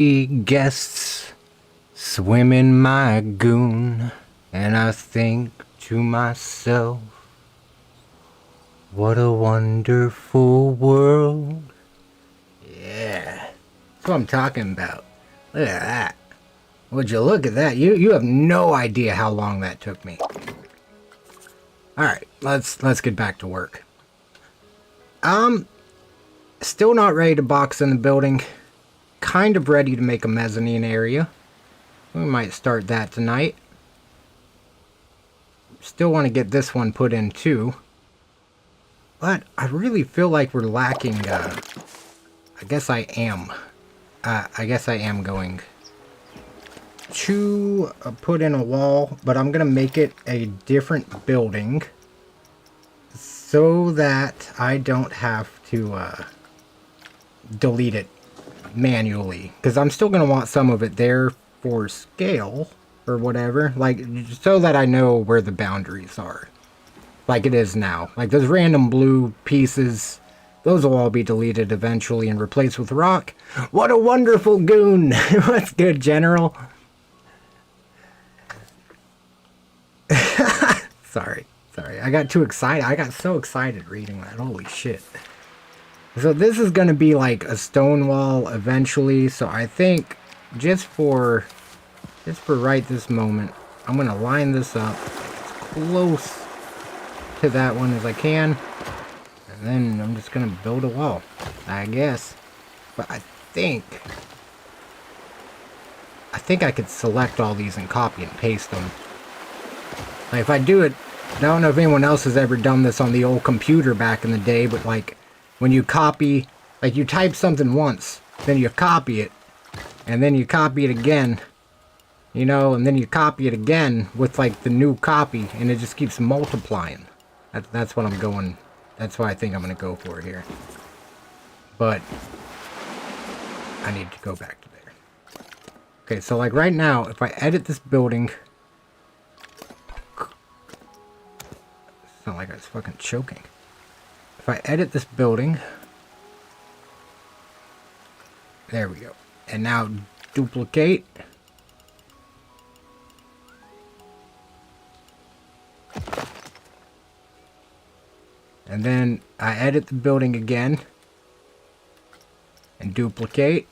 Guests swim in my goon, and I think to myself, what a wonderful world. Yeah, that's what I'm talking about. Look at that. Would you look at that? You have no idea how long that took me. Alright, let's get back to work. Still not ready to box in the building. Kind of ready to make a mezzanine area. We might start that tonight. Still want to get this one put in too. But I really feel like we're lacking, I guess I am. I guess I am going to put in a wall, but I'm going to make it a different building so that I don't have to delete it manually, because I'm still going to want some of it there for scale or whatever, like so that I know where the boundaries are, like it is now. Like those random blue pieces, those will all be deleted eventually and replaced with rock. What a wonderful goon. What's good, General? Sorry, I got too excited. I got so excited reading that. Holy shit. So this is going to be like a stone wall eventually. So I think just for right this moment, I'm going to line this up as close to that one as I can. And then I'm just going to build a wall, I guess. But I think I could select all these and copy and paste them. Like if I do it, I don't know if anyone else has ever done this on the old computer back in the day, but like when you copy, like you type something once, then you copy it, and then you copy it again, you know, and then you copy it again with like the new copy, and it just keeps multiplying. That's what I'm going, that's what I think I'm going to go for here. But I need to go back to there. Okay, so like right now, if I edit this building, it's not like I was fucking choking. If I edit this building, there we go. And now duplicate. And then I edit the building again and duplicate.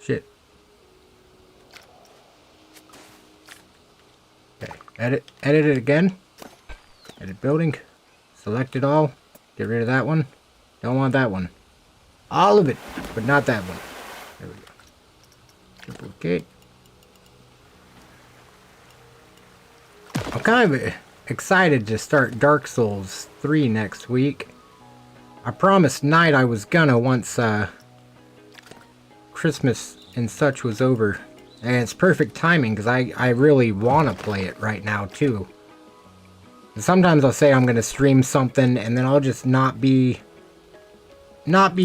Shit. Okay, edit it again. Edit building. Select it all. Get rid of that one. Don't want that one. All of it, but not that one. There we go. Duplicate. I'm kind of excited to start Dark Souls 3 next week. I promised Night I was gonna once Christmas and such was over. And it's perfect timing because I really want to play it right now too. And sometimes I'll say I'm going to stream something and then I'll just not be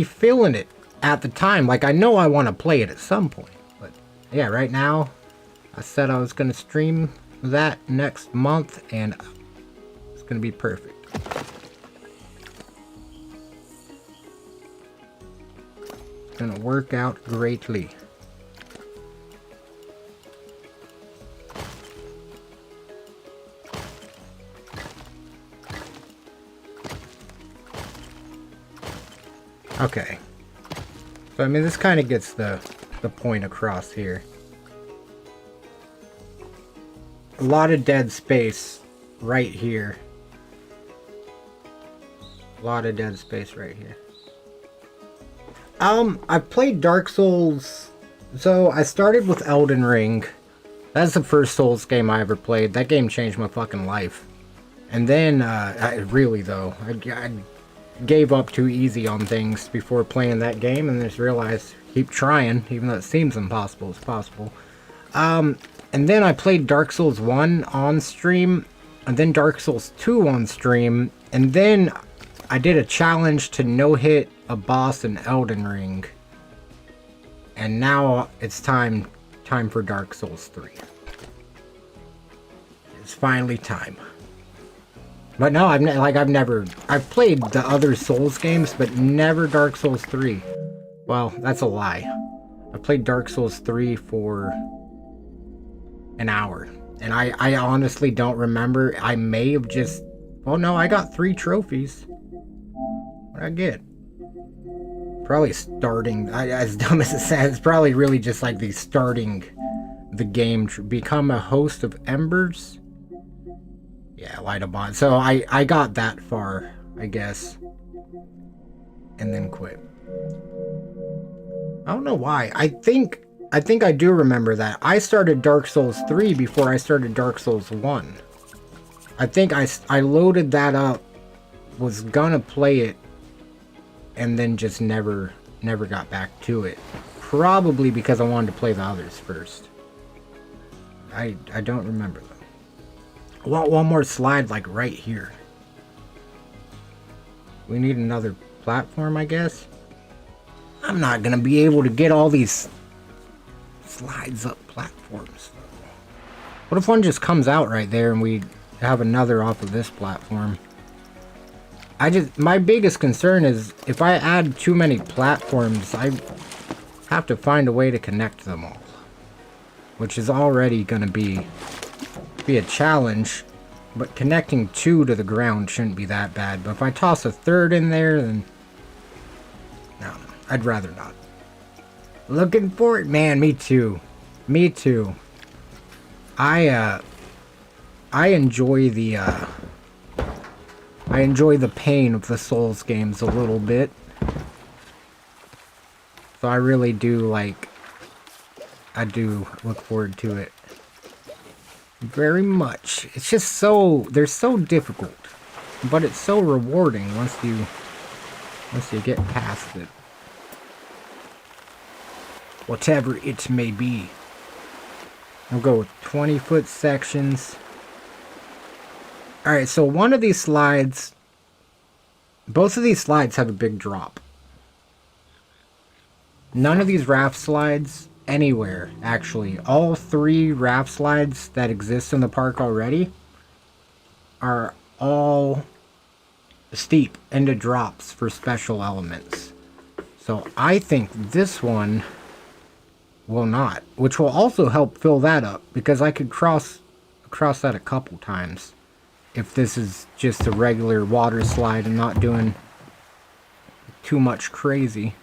feeling it at the time. Like I know I want to play it at some point. But yeah, right now I said I was going to stream that next month and it's going to be perfect. It's going to work out greatly. Okay, so I mean this kind of gets the point across here. A lot of dead space right here. A lot of dead space right here. I've played Dark Souls, so I started with Elden Ring. That's the first Souls game I ever played. That game changed my fucking life. And then, I gave up too easy on things before playing that game and just realized keep trying, even though it seems impossible, it's possible. And then I played Dark Souls 1 on stream, and then Dark Souls 2 on stream, and then I did a challenge to no-hit a boss in Elden Ring. And now it's time for Dark Souls 3. It's finally time. But no, I've played the other Souls games, but never Dark Souls 3. Well, that's a lie. I played Dark Souls 3 for an hour. And I honestly don't remember. I may have just... Well, no, I got 3 trophies. What did I get? Probably starting... as dumb as it sounds, it's probably really just like the starting the game. Become a host of embers? Yeah, light a bond. So I got that far, I guess. And then quit. I don't know why. I think I do remember that. I started Dark Souls 3 before I started Dark Souls 1. I think I loaded that up, was gonna play it, and then just never got back to it. Probably because I wanted to play the others first. I don't remember though. I want one more slide like right here. We need another platform, I guess. I'm not gonna be able to get all these slides up platforms. What if one just comes out right there and we have another off of this platform? My biggest concern is if I add too many platforms, I have to find a way to connect them all, which is already gonna be a challenge. But connecting 2 to the ground shouldn't be that bad. But if I toss a 3rd in there, then no, I'd rather not. Looking for it, man. Me too. Me too. I enjoy the pain of the Souls games a little bit. So I really do I do look forward to it very much. It's just they're so difficult, but it's so rewarding once you get past it. Whatever it may be. I'll go with 20-foot sections. Alright, so one of these slides, both of these slides have a big drop. None of these raft slides anywhere, actually. All 3 raft slides that exist in the park already are all steep into drops for special elements. So I think this one will not, which will also help fill that up, because I could cross that a couple times if this is just a regular water slide and not doing too much crazy.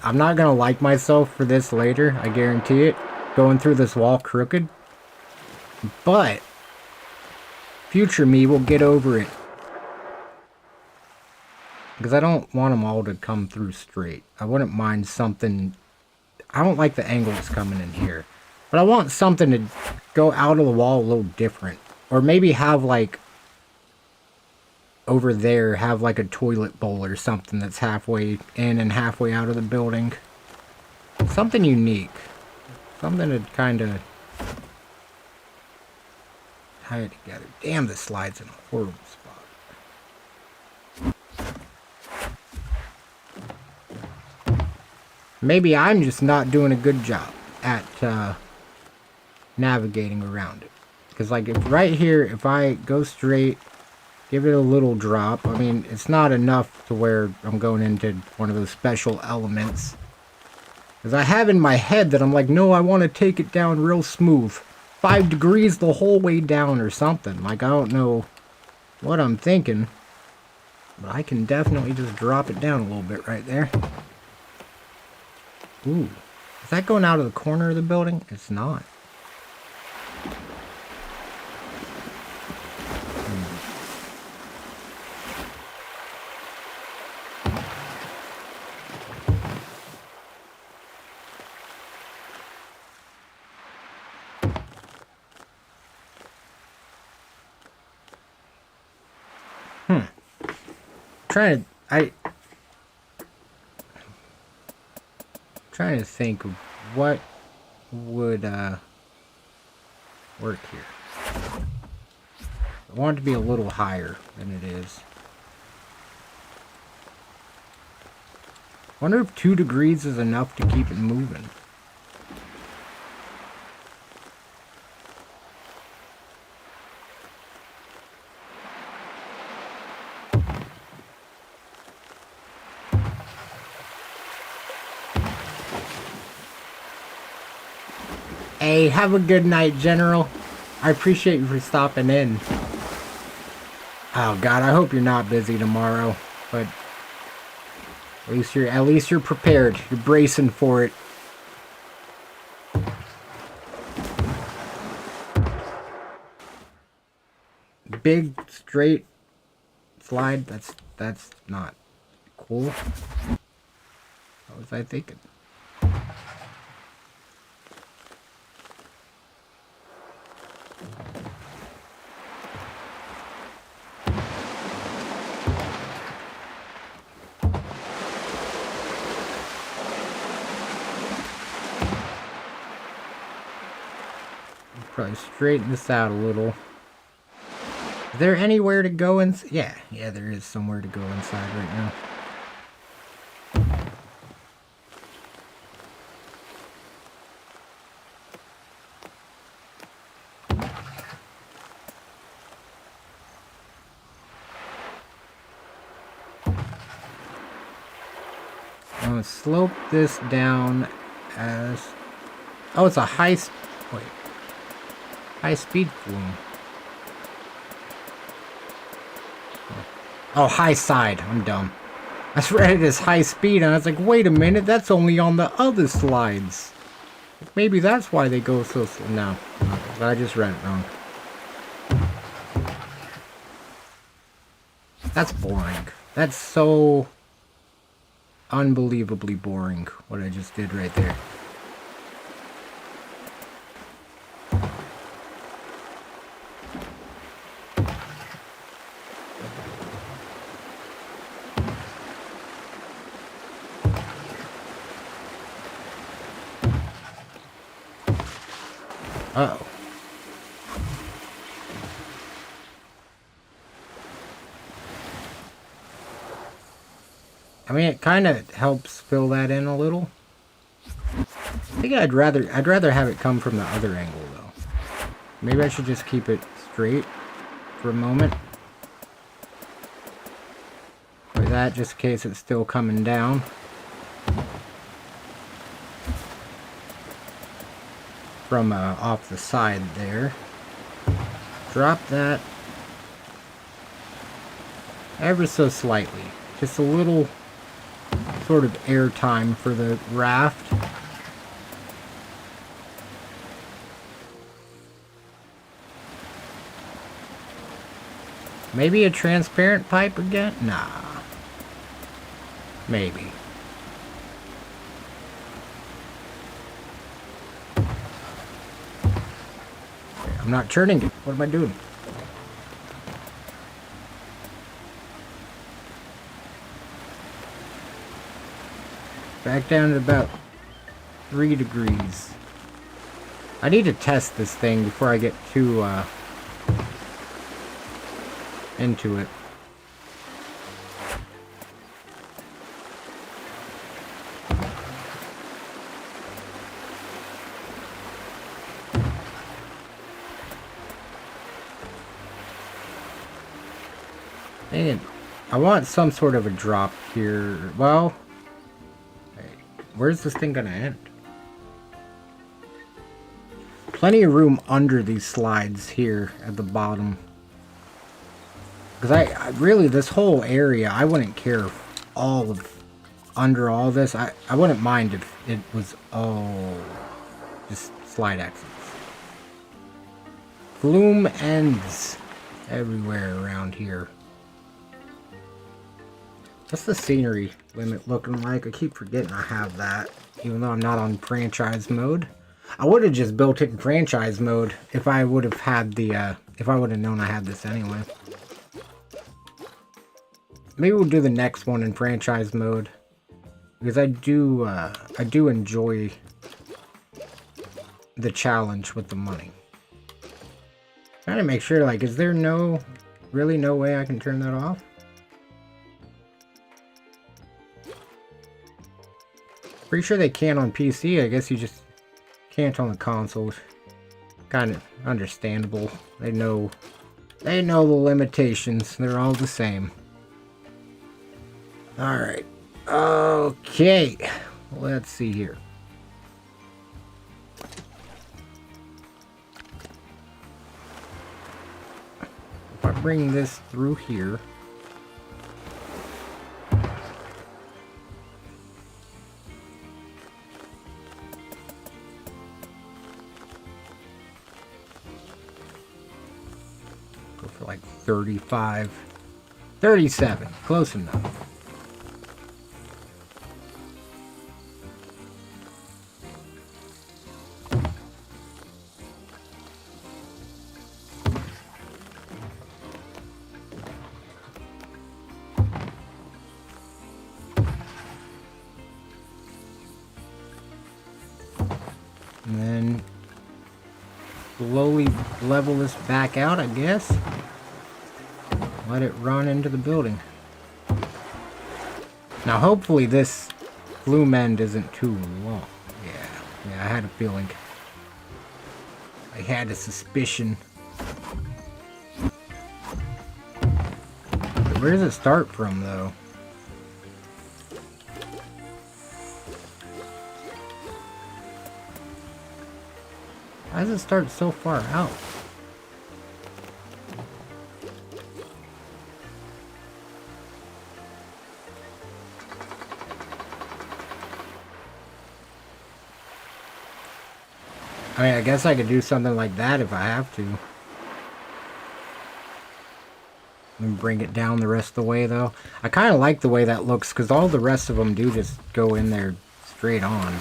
I'm not gonna like myself for this later, I guarantee it. Going through this wall crooked. But future me will get over it. Because I don't want them all to come through straight. I wouldn't mind something... I don't like the angles coming in here. But I want something to go out of the wall a little different. Or maybe have over there, have a toilet bowl or something that's halfway in and halfway out of the building. Something unique. Something to kind of tie it together. Damn, this slide's in a horrible spot. Maybe I'm just not doing a good job at navigating around it. Because if right here, if I go straight, give it a little drop. I mean, it's not enough to where I'm going into one of those special elements. Because I have in my head that I'm like, no, I want to take it down real smooth. 5 degrees the whole way down or something. I don't know what I'm thinking. But I can definitely just drop it down a little bit right there. Ooh. Is that going out of the corner of the building? It's not. Trying to think of what would work here. I want it to be a little higher than it is. Wonder if 2 degrees is enough to keep it moving. Hey, have a good night, General. I appreciate you for stopping in. Oh God, I hope you're not busy tomorrow, but at least you're prepared. You're bracing for it. Big straight slide. That's not cool. What was I thinking? Probably straighten this out a little. Is there anywhere to go yeah, there is somewhere to go inside right now. I'm gonna slope this down as... Oh, it's a high-speed flume. Oh, high side. I'm dumb. I read it as high speed, and I was like, wait a minute, that's only on the other slides. Maybe that's why they go so slow. No, I just read it wrong. That's boring. That's so unbelievably boring, what I just did right there. Uh-oh. I mean, it kind of helps fill that in a little. I think I'd rather have it come from the other angle, though. Maybe I should just keep it straight for a moment. Like that, just in case it's still coming down. From off the side there. Drop that ever so slightly. Just a little sort of air time for the raft. Maybe a transparent pipe again? Nah. Maybe. I'm not turning it. What am I doing? Back down to about 3 degrees. I need to test this thing before I get too into it. Dang it. I want some sort of a drop here. Well, where's this thing gonna end? Plenty of room under these slides here at the bottom. Because I really, this whole area, I wouldn't care if all of, under all this, I wouldn't mind if it was all just slide exits. Flume ends everywhere around here. What's the scenery limit looking like? I keep forgetting I have that, even though I'm not on franchise mode. I would have just built it in franchise mode if I would have had the, if I would have known I had this anyway. Maybe we'll do the next one in franchise mode, because I do enjoy the challenge with the money. Trying to make sure, like, is there really no way I can turn that off? Pretty sure they can on PC. I guess you just can't on the console. Kind of understandable. They know the limitations. They're all the same. Alright. Okay. Let's see here. If I bring this through here. Go for like 35. 37. Close enough. And then slowly level this back out, I guess. Let it run into the building. Now hopefully this flume end isn't too long. Yeah, I had a feeling. I had a suspicion. Where does it start from, though? Why does it start so far out? I mean, I guess I could do something like that if I have to. And bring it down the rest of the way, though. I kind of like the way that looks, because all the rest of them do just go in there straight on.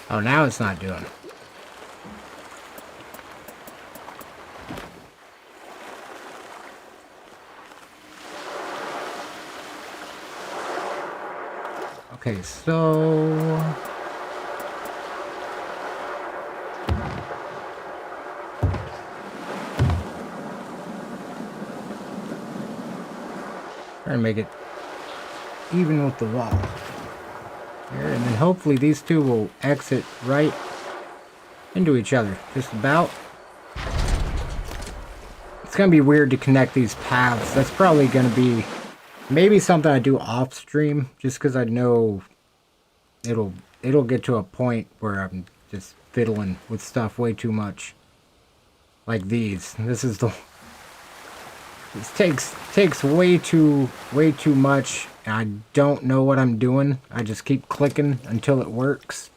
Oh, now it's not doing it. Okay, so... try to make it even with the wall. There, and then hopefully these two will exit right into each other. Just about. It's going to be weird to connect these paths. That's probably going to be maybe something I do off stream, just because I know it'll get to a point where I'm just fiddling with stuff way too much. Like these. This takes way too much. I don't know what I'm doing. I just keep clicking until it works.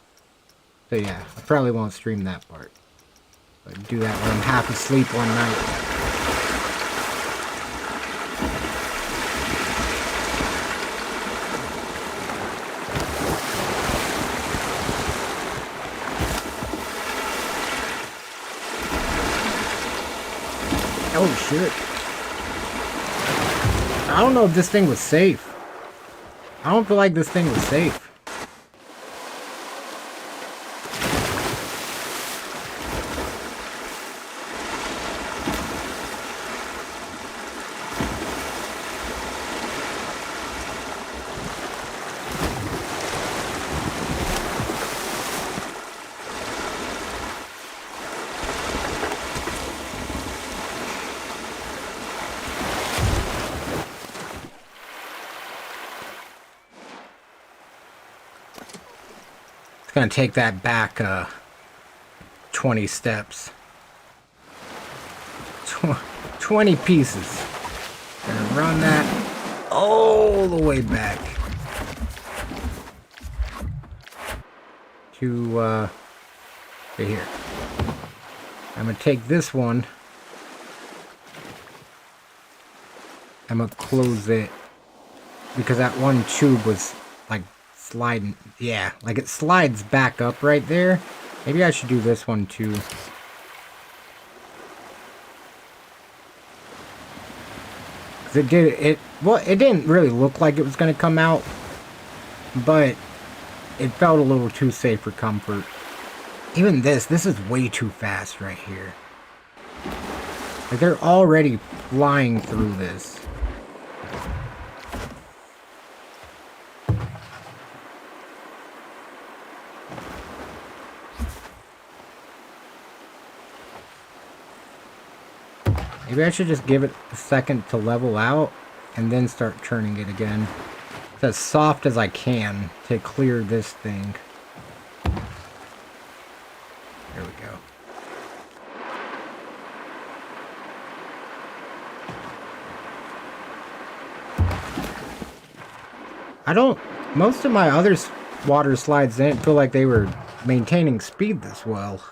So yeah, I probably won't stream that part. I do that when I'm half asleep one night. Oh shit. I don't know if this thing was safe. I don't feel like this thing was safe. It's gonna take that back 20 steps. 20 pieces. Gonna run that all the way back to right here. I'm gonna take this one. I'm gonna close it because that one tube was like sliding. Yeah, like it slides back up right there. Maybe I should do this one too. Well, it didn't really look like it was going to come out, but it felt a little too safe for comfort. Even this is way too fast right here. Like, they're already flying through this. Maybe I should just give it a second to level out and then start turning it again. It's as soft as I can to clear this thing. There we go. Most of my other water slides didn't feel like they were maintaining speed this well.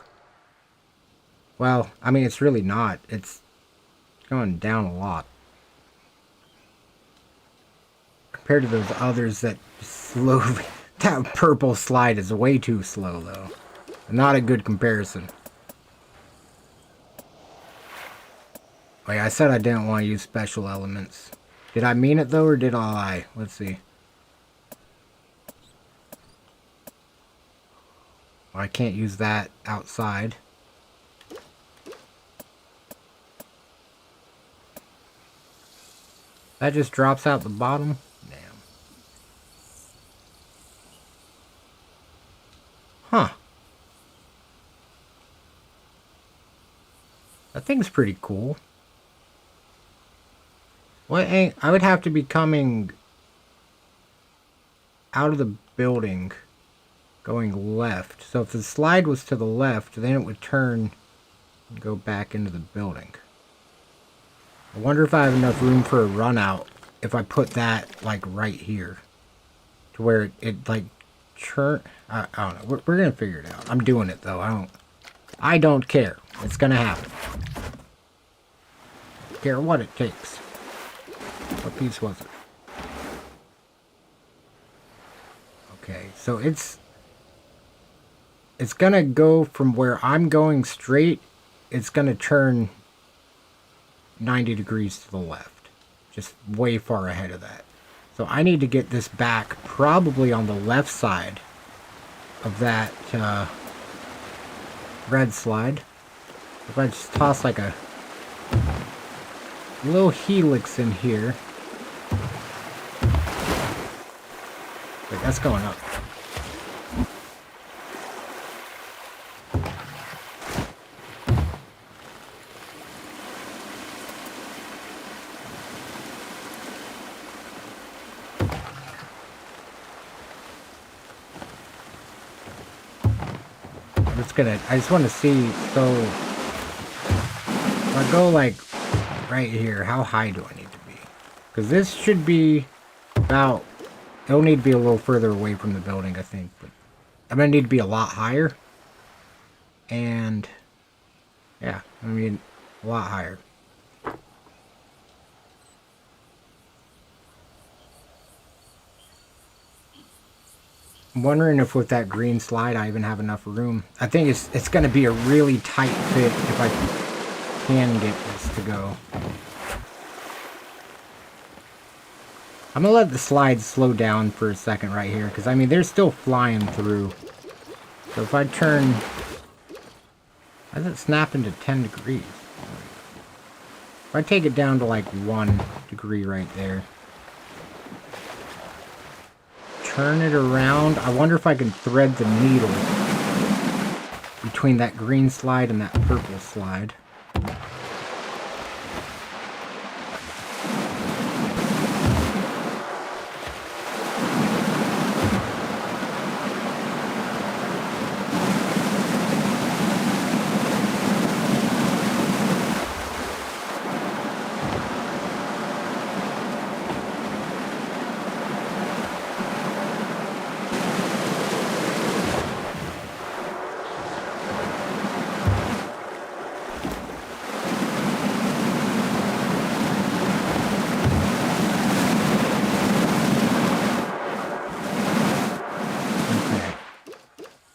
Well, I mean, it's really not. It's going down a lot. Compared to those others that slow. That purple slide is way too slow, though. Not a good comparison. Wait, I said I didn't want to use special elements. Did I mean it, though, or did I lie? Let's see. Well, I can't use that outside. That just drops out the bottom? Damn. Huh. That thing's pretty cool. What? I would have to be coming out of the building, going left. So if the slide was to the left, then it would turn and go back into the building. I wonder if I have enough room for a run out if I put that, like, right here. To where it like, churn... I don't know. We're gonna figure it out. I'm doing it, though. I don't care. It's gonna happen. Don't care what it takes. What piece was it? Okay, so it's gonna go from where I'm going straight. It's gonna turn 90 degrees to the left. Just way far ahead of that. So I need to get this back probably on the left side of that red slide. If I just toss like a little helix in here. Wait, that's going up. I just want to see, so if I go like right here, how high do I need to be? Because this should be about, it'll need to be a little further away from the building, I think, but I'm going to need to be a lot higher, and yeah, I mean, a lot higher. I'm wondering if with that green slide I even have enough room. I think it's going to be a really tight fit if I can get this to go. I'm going to let the slide slow down for a second right here, because I mean they're still flying through. So if I turn... How does it snap into 10 degrees? If I take it down to like 1 degree right there. Turn it around. I wonder if I can thread the needle between that green slide and that purple slide.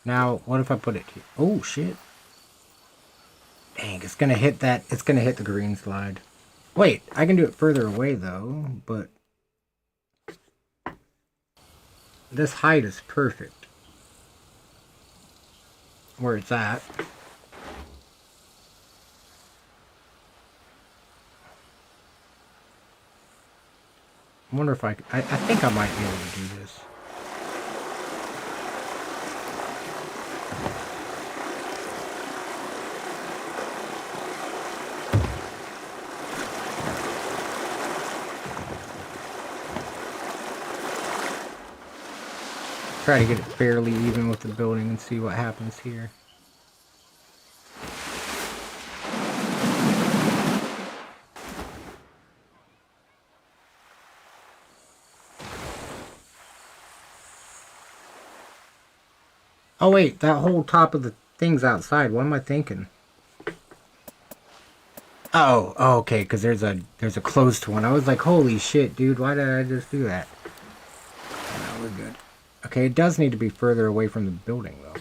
Now, what if I put it here? Oh, shit. Dang, it's gonna hit that. It's gonna hit the green slide. Wait, I can do it further away though, but this height is perfect. Where it's at. I wonder if I think I might be able to do this. Try to get it fairly even with the building and see what happens here. Oh wait, that whole top of the thing's outside. What am I thinking? Oh, okay, because there's a closed one. I was like, holy shit, dude, why did I just do that? No, we're good. Okay, it does need to be further away from the building, though.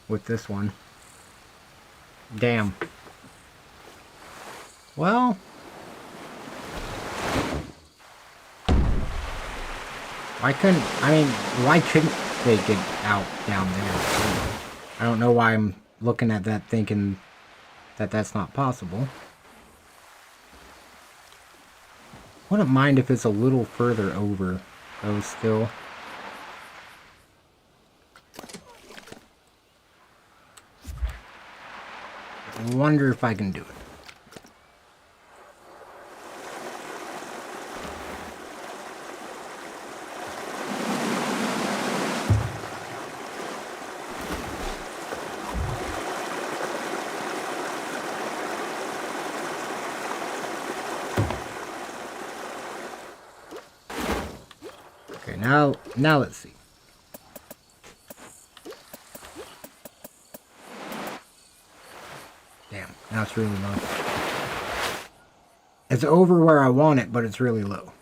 With this one. Damn. Well... why couldn't they get out down there? I don't know why I'm looking at that thinking that that's not possible. Wouldn't mind if it's a little further over, though, still. I wonder if I can do it. Okay, now let's see. Damn, now it's really low. It's over where I want it, but it's really low.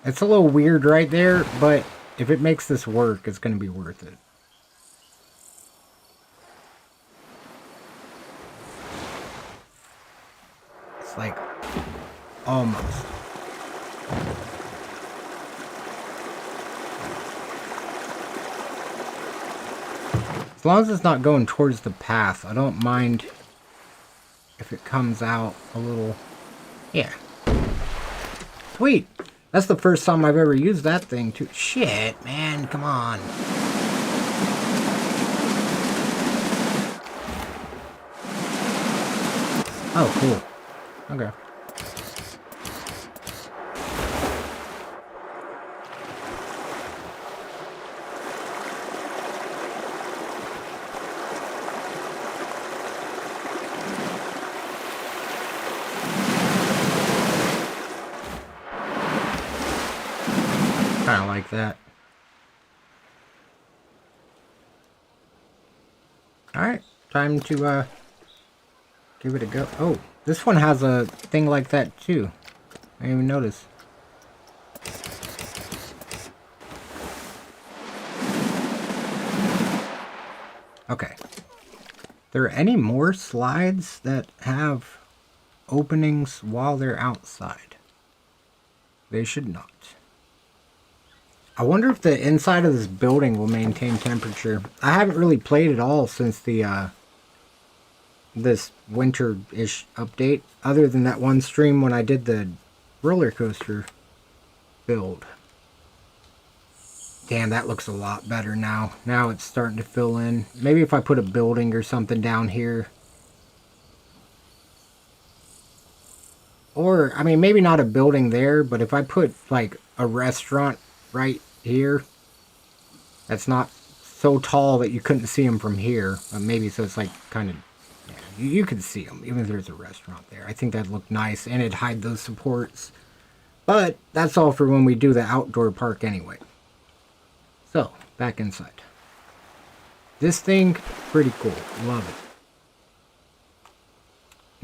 It's a little weird right there, but if it makes this work, it's going to be worth it. It's like, almost. As long as it's not going towards the path, I don't mind if it comes out a little. Yeah. Sweet. That's the first time I've ever used that thing too. Shit, man, come on. Oh, cool. Okay. Kind of like that. Alright, time to give it a go. Oh, this one has a thing like that too. I didn't even notice. Okay. There are any more slides that have openings while they're outside? They should not. I wonder if the inside of this building will maintain temperature. I haven't really played at all since the this winter-ish update, other than that one stream when I did the roller coaster build. Damn, that looks a lot better now. Now it's starting to fill in. Maybe if I put a building or something down here. Or, I mean, maybe not a building there, but if I put, like, a restaurant right here, that's not so tall that you couldn't see them from here. Maybe so it's, like, kind of, yeah, you could see them, even if there's a restaurant there. I think that'd look nice, and it'd hide those supports. But that's all for when we do the outdoor park anyway. So, back inside. This thing, pretty cool. Love it.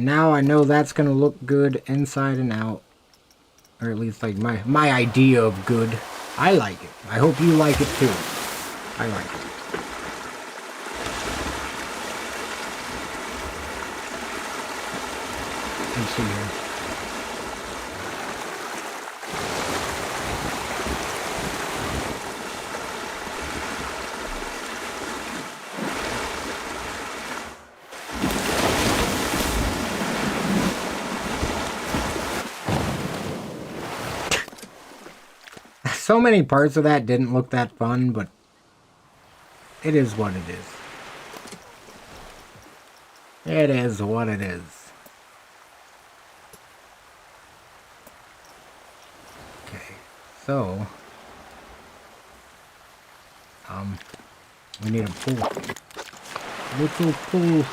Now I know that's going to look good inside and out. Or at least like my idea of good. I like it. I hope you like it too. I like it. Let's see here. So many parts of that didn't look that fun, but it is what it is. It is what it is. Okay, so we need a pool. Little pool.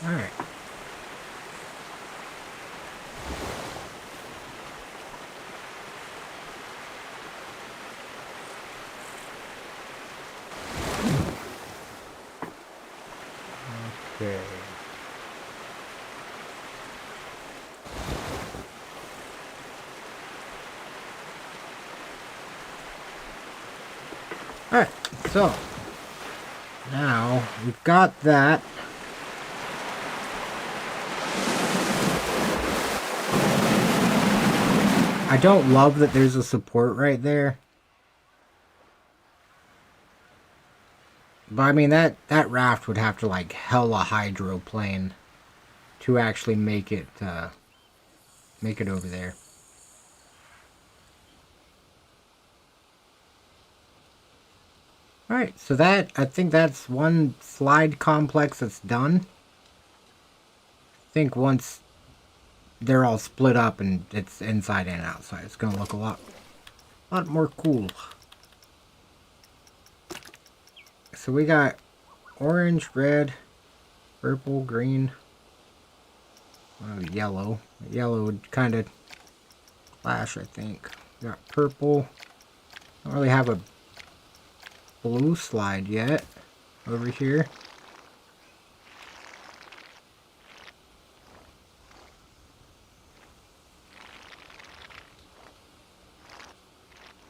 Alright. Okay. Alright, so now we've got that. I don't love that there's a support right there. But I mean, that raft would have to like hella hydroplane to actually make it over there. Alright, so I think that's one slide complex that's done. I think once they're all split up and it's inside and outside, it's gonna look a lot more cool. So we got orange, red, purple, green, yellow. Yellow would kind of clash, I think. We got purple. Don't really have a blue slide yet over here.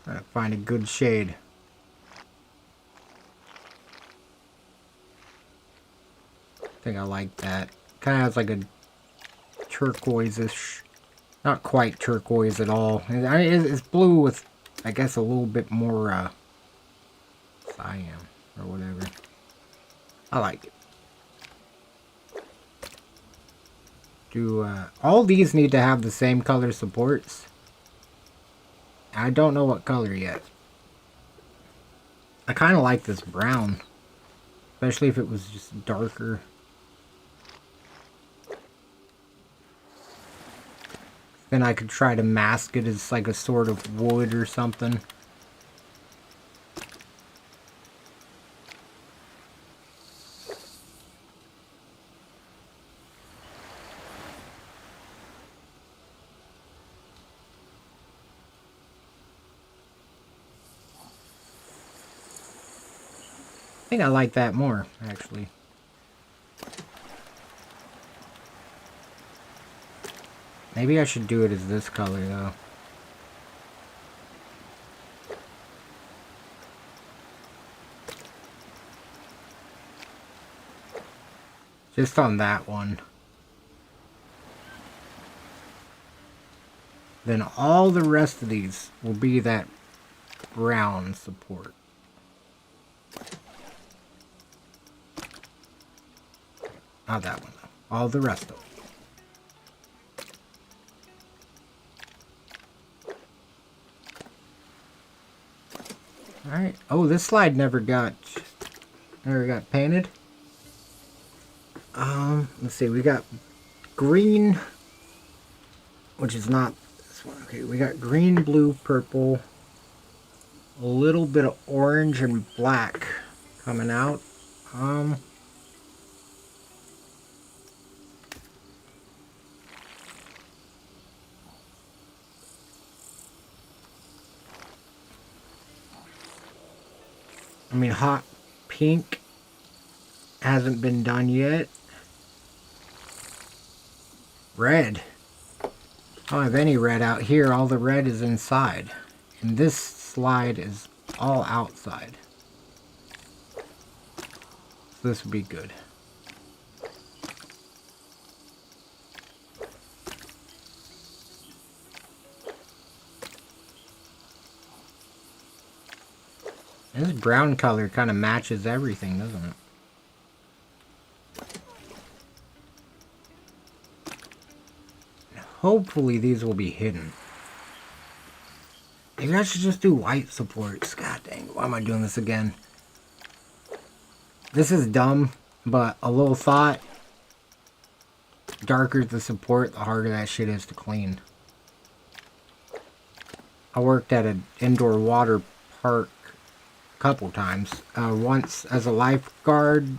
Trying to find a good shade. I think I like that. Kind of has like a turquoise-ish. Not quite turquoise at all. It's blue with, I guess, a little bit more cyan or whatever. I like it. Do all these need to have the same color supports? I don't know what color yet. I kind of like this brown, especially if it was just darker. Then I could try to mask it as like a sort of wood or something. I think I like that more, actually. Maybe I should do it as this color, though. Just on that one. Then all the rest of these will be that brown support. Not that one, though. All the rest of them. Alright. Oh, this slide never got painted. Let's see. We got green, which is not this one. Okay, we got green, blue, purple, a little bit of orange and black coming out. I mean, hot pink hasn't been done yet. Red. I don't have any red out here. All the red is inside. And this slide is all outside. So this would be good. This brown color kind of matches everything, doesn't it? Hopefully these will be hidden. Maybe I should just do white supports. God dang, why am I doing this again? This is dumb, but a little thought. Darker the support, the harder that shit is to clean. I worked at an indoor water park a couple times. Once as a lifeguard,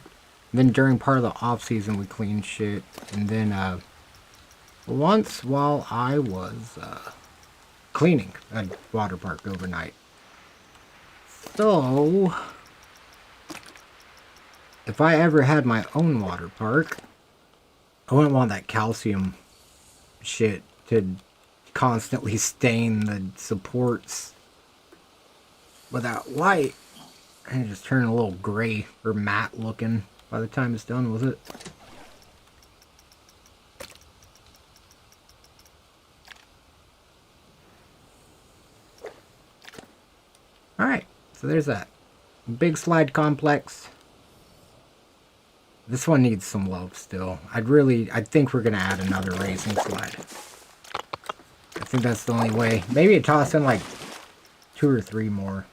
then during part of the off season we cleaned shit, and then once while I was cleaning a water park overnight. So, if I ever had my own water park, I wouldn't want that calcium shit to constantly stain the supports with that white and just turn a little gray or matte looking by the time it's done with it. Alright, so there's that. Big slide complex. This one needs some love still. I think we're gonna add another racing slide. I think that's the only way. Maybe toss in like 2 or 3 more.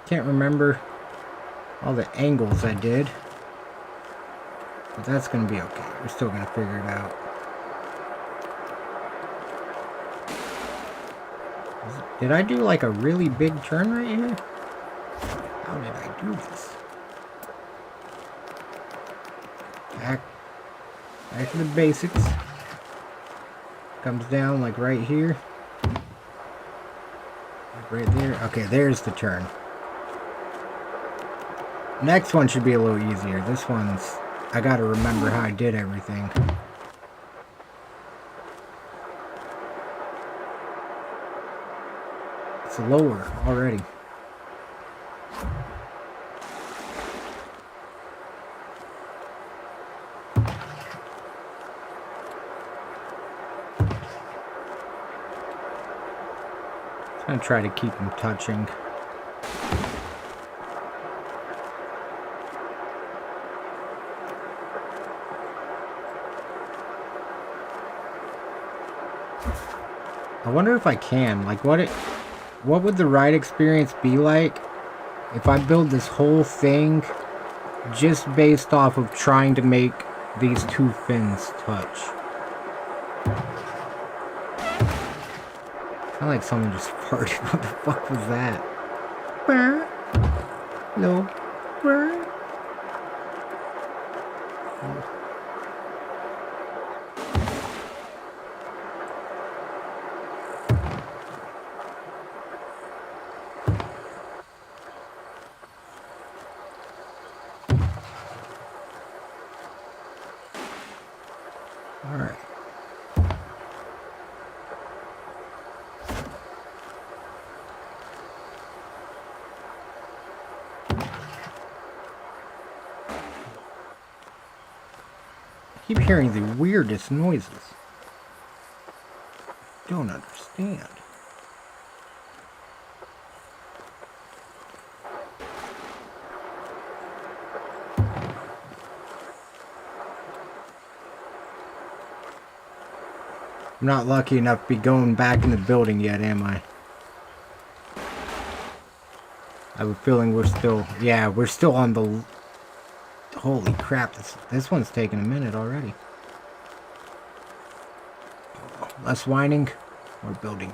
Can't remember all the angles I did. But that's going to be okay. We're still going to figure it out. Did I do like a really big turn right here? How did I do this? Back to the basics. Comes down like right here. Like right there. Okay, there's the turn. Next one should be a little easier. This one's... I gotta remember how I did everything. It's lower already. I'm gonna try to keep them touching. I wonder if I can. Like, what would the ride experience be like if I build this whole thing just based off of trying to make these 2 fins touch? Sound like someone just farted. What the fuck was that? No. Alright. I keep hearing the weirdest noises. Don't understand. I'm not lucky enough to be going back in the building yet, am I? I have a feeling we're still... Yeah, we're still on the Holy crap, this one's taking a minute already. Less whining, more building.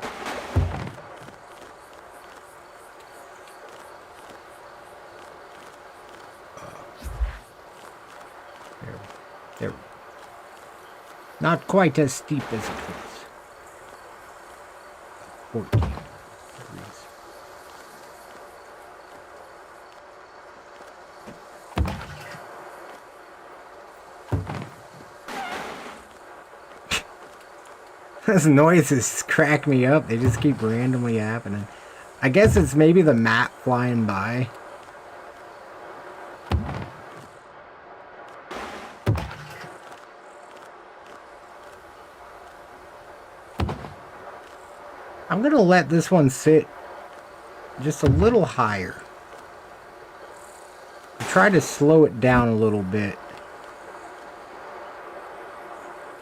There. Not quite as steep as it was. 14 degrees. Those noises crack me up. They just keep randomly happening. I guess it's maybe the map flying by. I'm gonna let this one sit just a little higher. Try to slow it down a little bit.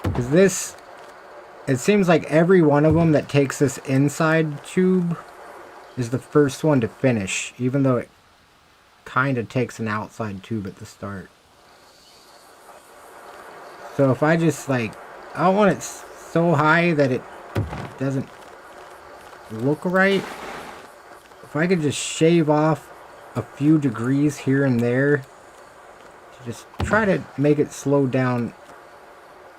Because this, it seems like every one of them that takes this inside tube is the first one to finish, even though it kind of takes an outside tube at the start. So if I just like, I don't want it so high that it doesn't look right. If I could just shave off a few degrees here and there to just try to make it slow down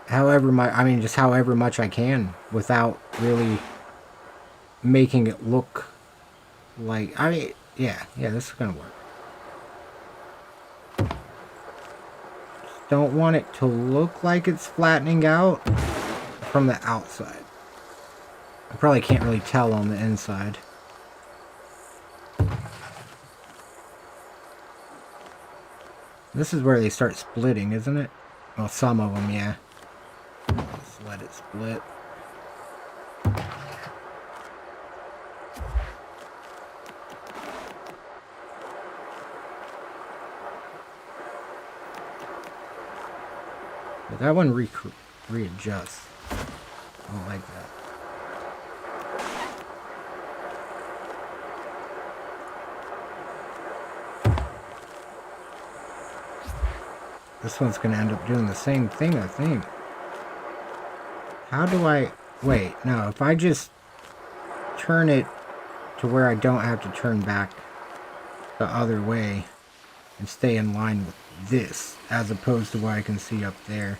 however much, I mean just however much I can without really making it look like, I mean, yeah, this is gonna work. Just don't want it to look like it's flattening out from the outside. I probably can't really tell on the inside. This is where they start splitting, isn't it? Well, some of them, yeah. Just let it split. But that one readjusts. I don't like that. This one's going to end up doing the same thing, I think. How do I... Wait, no, if I just turn it to where I don't have to turn back the other way and stay in line with this, as opposed to what I can see up there.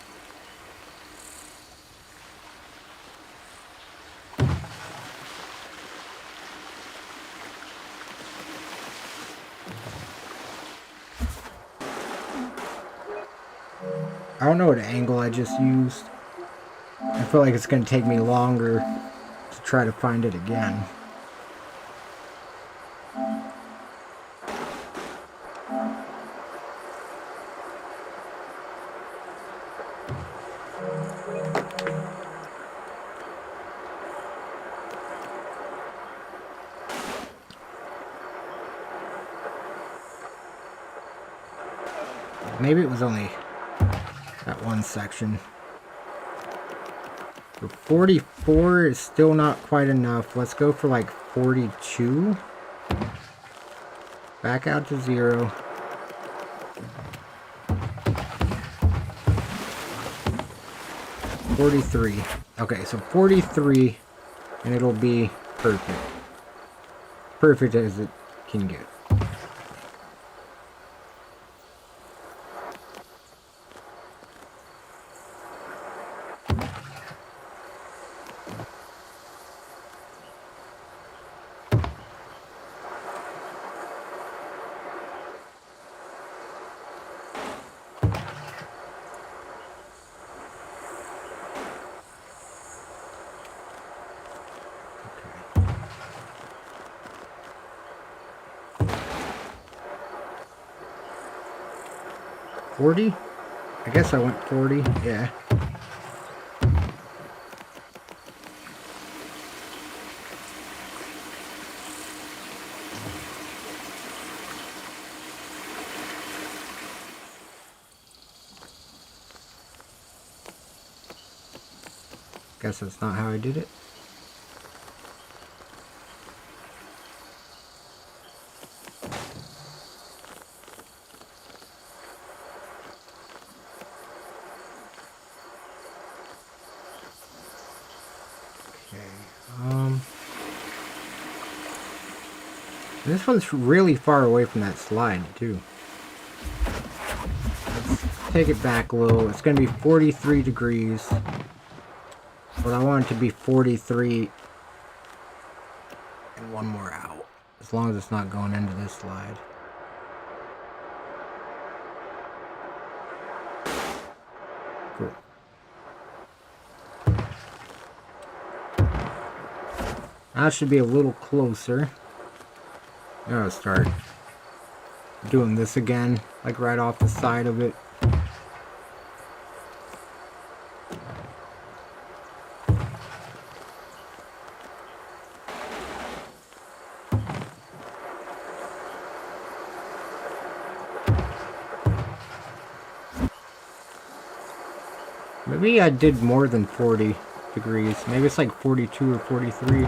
I don't know what angle I just used. I feel like it's going to take me longer to try to find it again. Maybe it was only that one section. But 44 is still not quite enough. Let's go for like 42. Back out to 0. $43. Okay, so 43, and it'll be perfect. Perfect as it can get. $40? I guess I went 40, yeah. Guess that's not how I did it. Okay. This one's really far away from that slide, too. Let's take it back a little. It's going to be 43 degrees. But I want it to be 43 and one more out. As long as it's not going into this slide. Cool. That should be a little closer. Now I'll start doing this again, like right off the side of it. Maybe I did more than 40 degrees. Maybe it's like 42 or 43.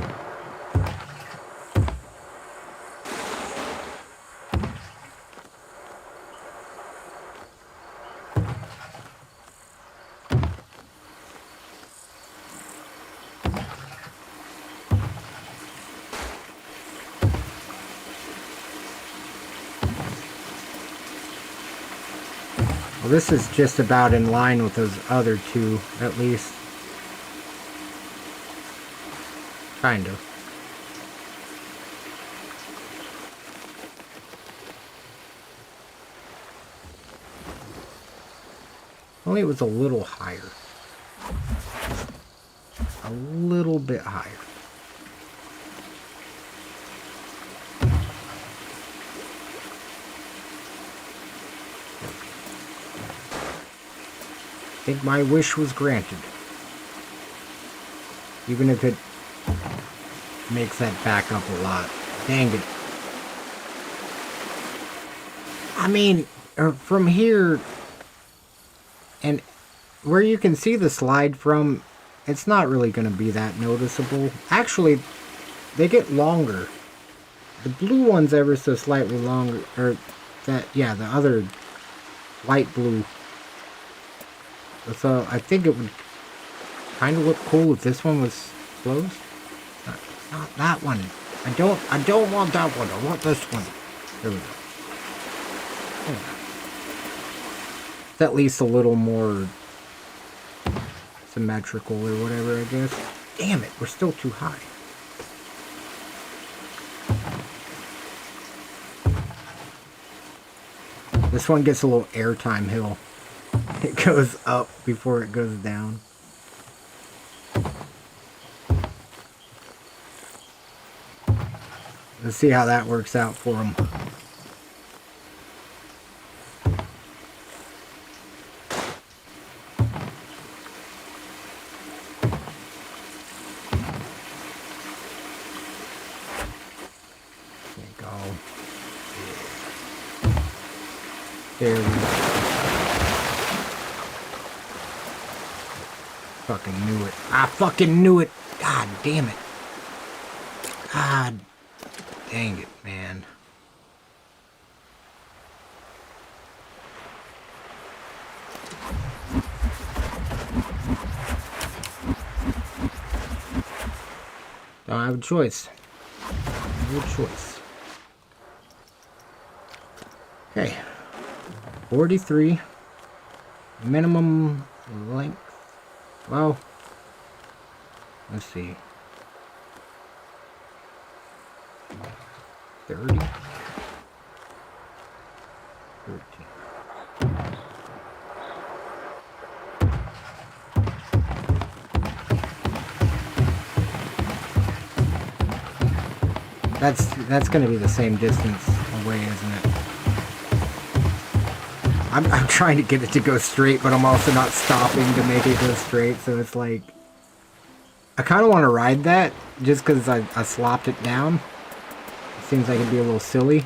Well, this is just about in line with those other two, at least. Kind of. Only it was a little higher. A little bit higher. I think my wish was granted. Even if it makes that back up a lot. Dang it. I mean, from here, and where you can see the slide from, it's not really going to be that noticeable. Actually, they get longer. The blue one's ever so slightly longer, or that, yeah, the other light blue. So I think it would kind of look cool if this one was closed. Not that one. I don't want that one. I want this one. There we go. It's at least a little more symmetrical or whatever, I guess. Damn it, we're still too high. This one gets a little airtime hill. It goes up before it goes down. Let's see how that works out for them. There we go. There we go. Fucking knew it. I fucking knew it. God damn it. God dang it, man. Don't have a choice. No choice. Okay. 43. Minimum length. Well, let's see. 30. 13. That's going to be the same distance away, isn't it? I'm trying to get it to go straight, but I'm also not stopping to make it go straight, so it's like... I kind of want to ride that, just because I slopped it down. It seems like it'd be a little silly.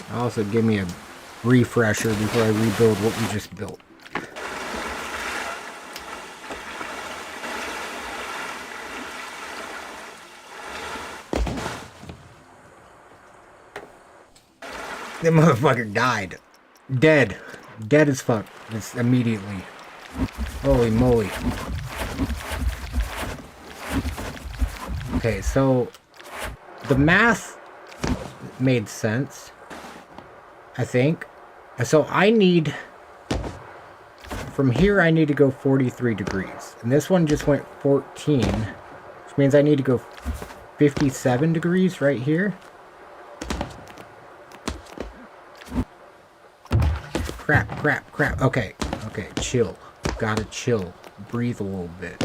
It'll also give me a refresher before I rebuild what we just built. That motherfucker died. Dead. Dead as fuck. Just immediately. Holy moly. Okay, so the math made sense, I think. So I need, from here I need to go 43 degrees. And this one just went 14, which means I need to go 57 degrees right here. Crap. Okay, chill. Gotta chill. Breathe a little bit.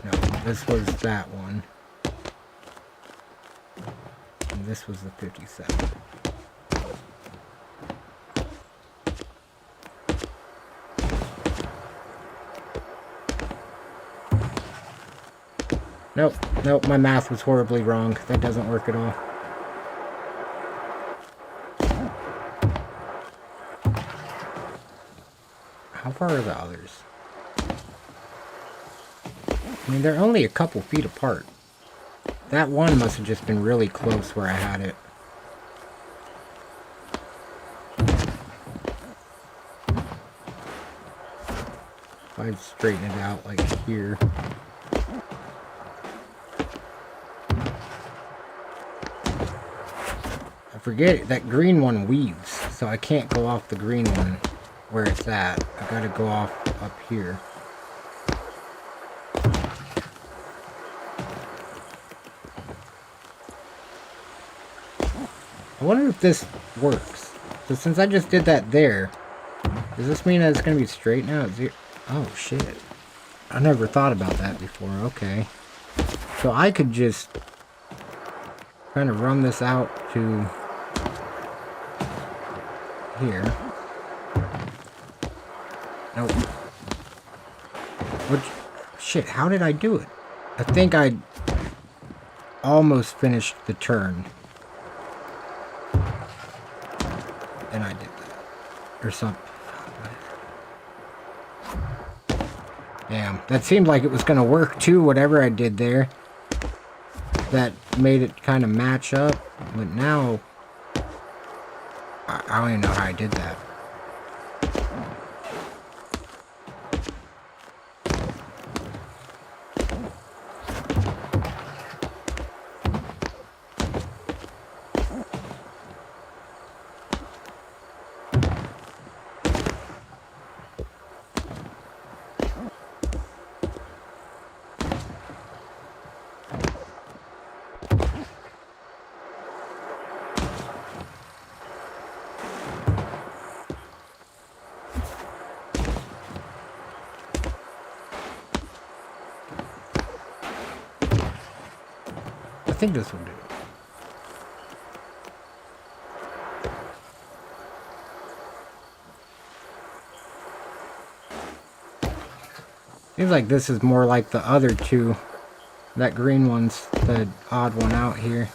No, this was that one. And this was the 57. Nope, my math was horribly wrong. That doesn't work at all. How far are the others? I mean, they're only a couple feet apart. That one must have just been really close where I had it. If I straighten it out like here. I forget, that green one weaves, so I can't go off the green one where it's at. I gotta go off up here. I wonder if this works. So since I just did that there, does this mean that it's gonna be straight now? Oh shit. I never thought about that before. Okay. So I could just kind of run this out to here. Nope. Which, shit, how did I do it? I think I almost finished the turn. And I did that. Or something. Damn, that seemed like it was gonna work too, whatever I did there. That made it kind of match up. But now, I don't even know how I did that. I think this will do. Seems like this is more like the other two. That green one's the odd one out here.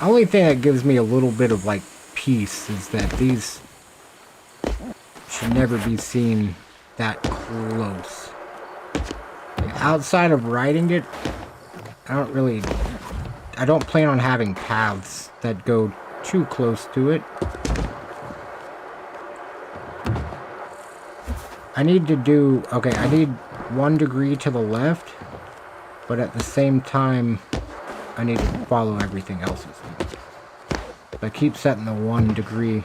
Only thing that gives me a little bit of like peace is that these should never be seen that close. Like, outside of riding it, I don't plan on having paths that go too close to it. I need to do, okay, I need 1 degree to the left, but at the same time, I need to follow everything else's. If I keep setting the 1 degree.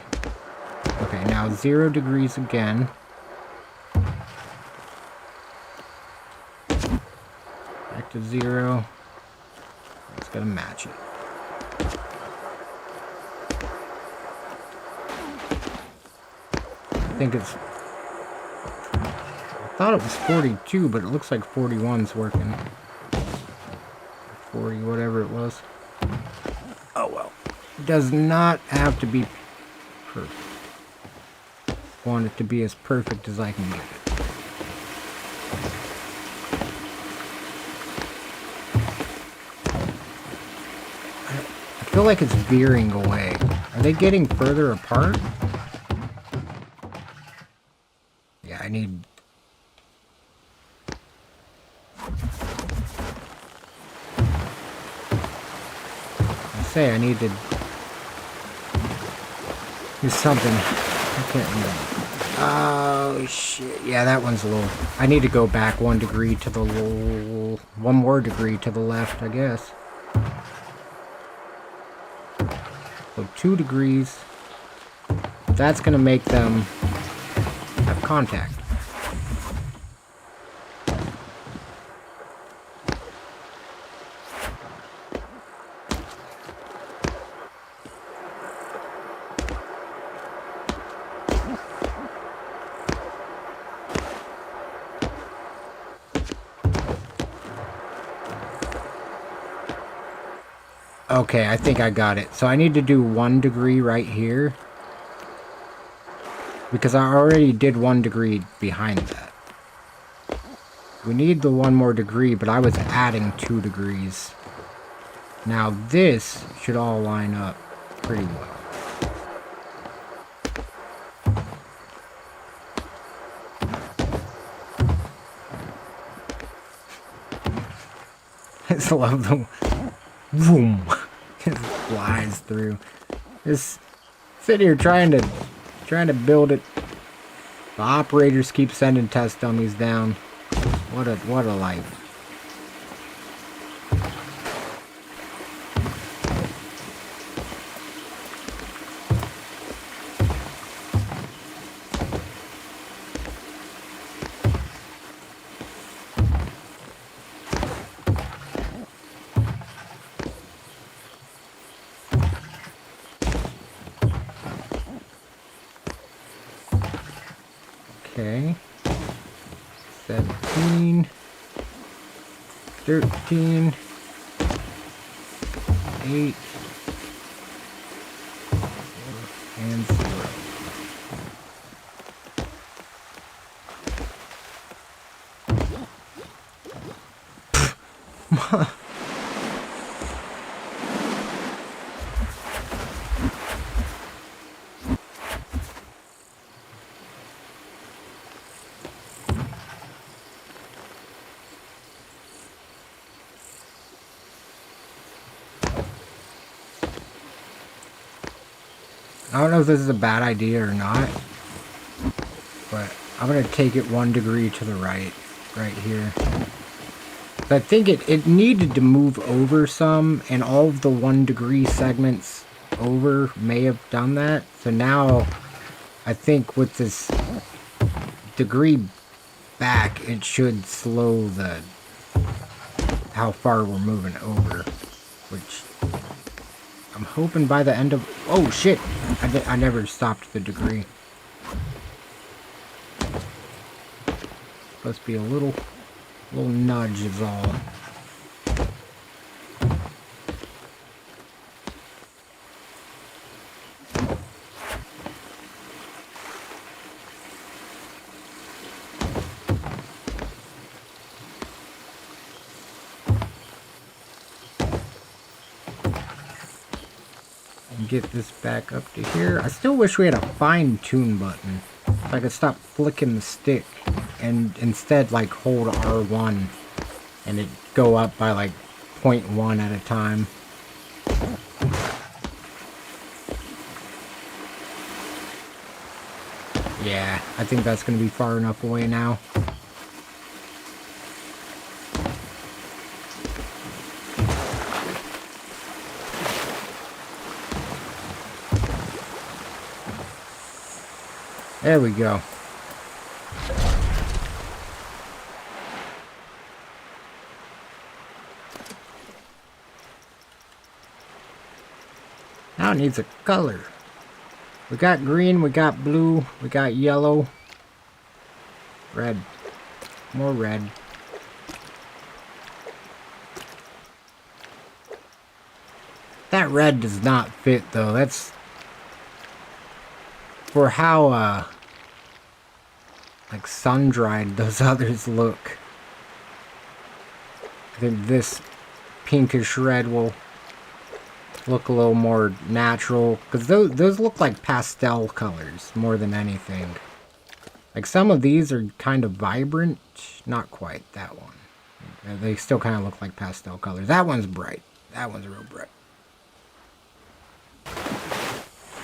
Okay, now 0 degrees again. Back to 0. It's gonna match it. I think it's... I thought it was 42, but it looks like 41's working. 40, whatever it was. Oh well. It does not have to be perfect. I want it to be as perfect as I can get it. I feel like it's veering away. Are they getting further apart? Yeah, I need... I need to do something. I can't remember. Oh, shit. Yeah, that one's a little... I need to go back 1 degree to the... One more degree to the left, I guess. So 2 degrees. That's going to make them have contact. Okay, I think I got it. So I need to do 1 degree right here. Because I already did 1 degree behind that. We need the 1 more degree, but I was adding 2 degrees. Now this should all line up pretty well. I just love the... Boom! It flies through. Just sit here trying to build it. The operators keep sending test dummies down. What a life. Okay. 17. 13. 8. And 0. I don't know if this is a bad idea or not, but I'm going to take it 1 degree to the right here. I think it needed to move over some, and all of the 1 degree segments over may have done that. So now, I think with this degree back, it should slow how far we're moving over, which... I'm hoping by the end of... Oh, shit! I never stopped the degree. Supposed to be a little nudge is all. Get this back up to here. I still wish we had a fine-tune button. So I could stop flicking the stick and instead like hold R1 and it go up by like 0.1 at a time. Yeah, I think that's going to be far enough away now. There we go. Now it needs a color. We got green, we got blue, we got yellow. Red. More red. That red does not fit though. That's... For how, like sun-dried those others look. I think this pinkish red will look a little more natural. Because those look like pastel colors more than anything. Like some of these are kind of vibrant. Not quite that one. They still kind of look like pastel colors. That one's bright. That one's real bright.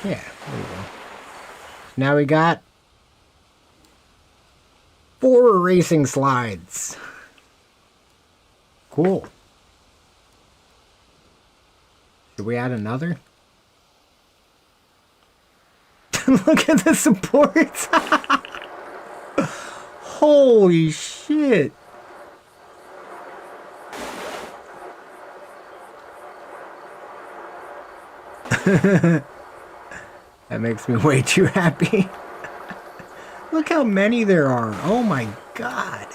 Yeah, there we go. Now we got 4 racing slides. Cool. Should we add another? Look at the supports. Holy shit. That makes me way too happy. Look how many there are. Oh my god.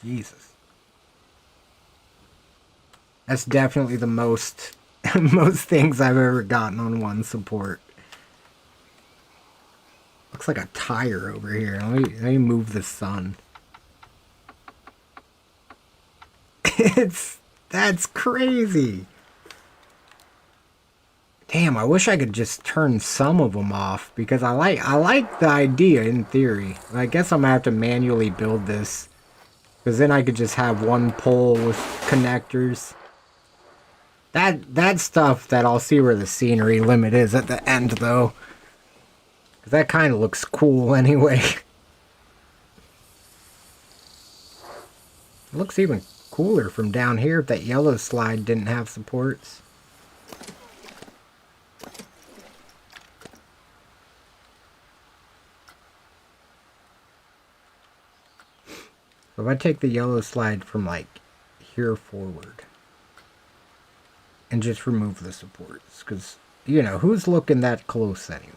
Jesus. That's definitely the most most things I've ever gotten on one support. Looks like a tire over here. Let me move the sun. That's crazy. Damn, I wish I could just turn some of them off because I like the idea in theory. I guess I'm gonna have to manually build this because then I could just have one pole with connectors. That stuff that I'll see where the scenery limit is at the end though. Because that kind of looks cool anyway. It looks even cooler from down here if that yellow slide didn't have supports. So if I take the yellow slide from like here forward and just remove the supports, because you know who's looking that close anyways.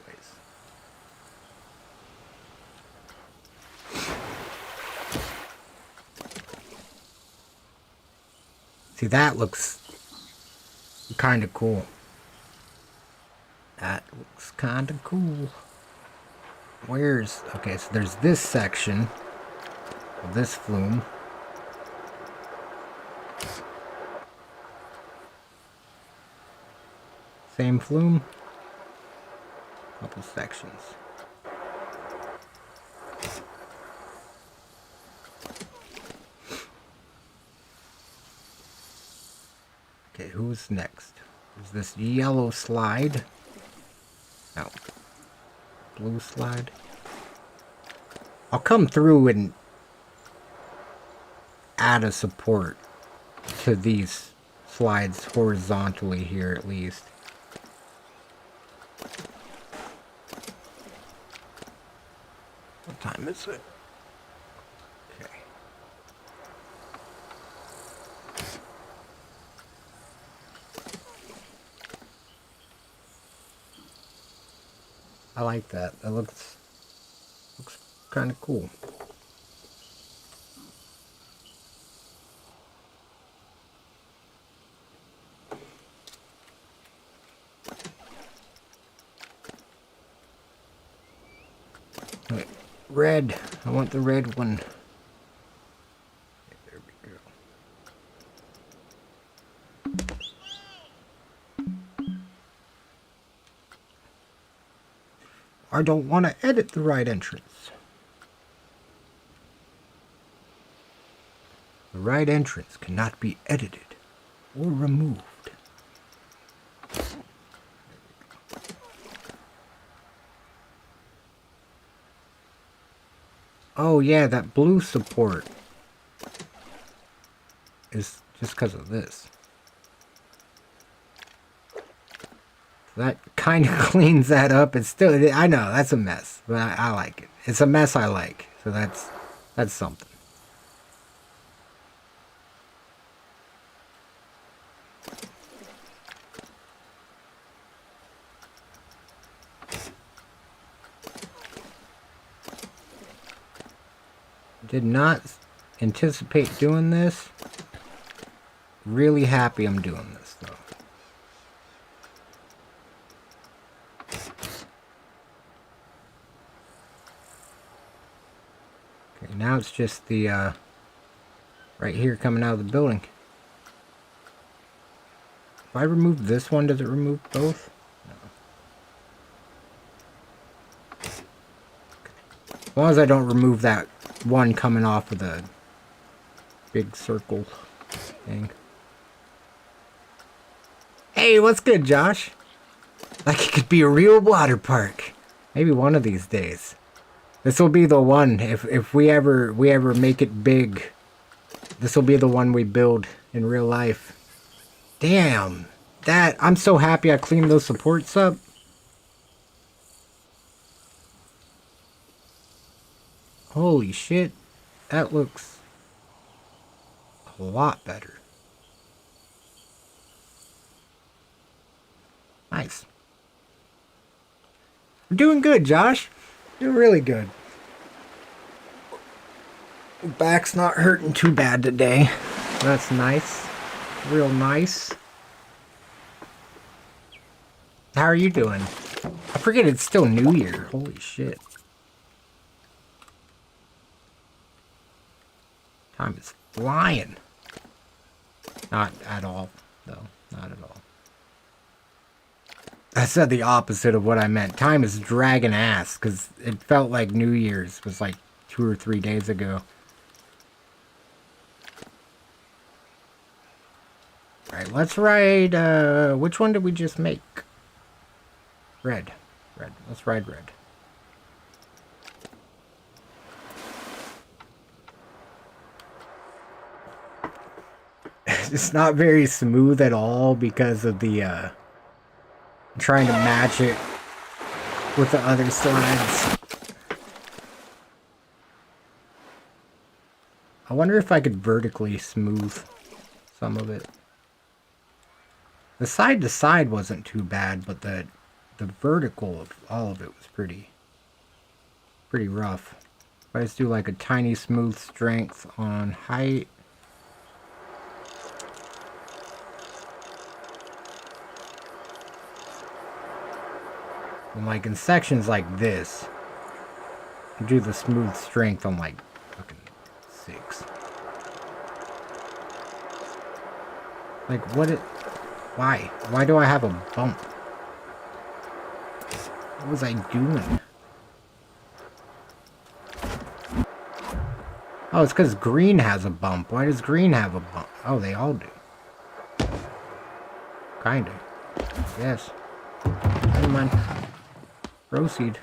See, that looks kind of cool. That looks kind of cool. Where's... Okay, so there's this section of this flume. Same flume. Couple sections. Okay, who's next? Is this yellow slide? No. Blue slide? I'll come through and add a support to these slides horizontally here at least. What time is it? Okay. I like that. That looks kind of cool. Wait, red. I want the red one. There we go. I don't want to edit the right entrance. The right entrance cannot be edited or removed. Oh yeah, that blue support is just because of this. That kind of cleans that up. It's still, I know, that's a mess, but I like it. It's a mess I like, so that's something. Did not anticipate doing this. Really happy I'm doing this, though. Okay, now it's just the, right here coming out of the building. If I remove this one, does it remove both? No. Okay. As long as I don't remove that one coming off of the big circle thing. Hey, what's good, Josh? Like it could be a real water park. Maybe one of these days. This will be the one. If we ever make it big, this will be the one we build in real life. Damn. I'm so happy I cleaned those supports up. Holy shit. That looks a lot better. Nice. We're doing good, Josh. Doing really good. Back's not hurting too bad today. That's nice. Real nice. How are you doing? I forget it's still New Year. Holy shit. Time is flying. Not at all, though. Not at all. I said the opposite of what I meant. Time is dragging ass, because it felt like New Year's was like 2 or 3 days ago. Alright, let's ride, which one did we just make? Red. Red. Let's ride red. It's not very smooth at all because of the, trying to match it with the other slides. I wonder if I could vertically smooth some of it. The side to side wasn't too bad, but the vertical of all of it was pretty rough. If I just do like a tiny smooth strength on height. And like in sections like this, do the smooth strength on like fucking 6. Like why? Why do I have a bump? What was I doing? Oh, it's because green has a bump. Why does green have a bump? Oh, they all do. Kinda. Yes. Never mind. Proceed.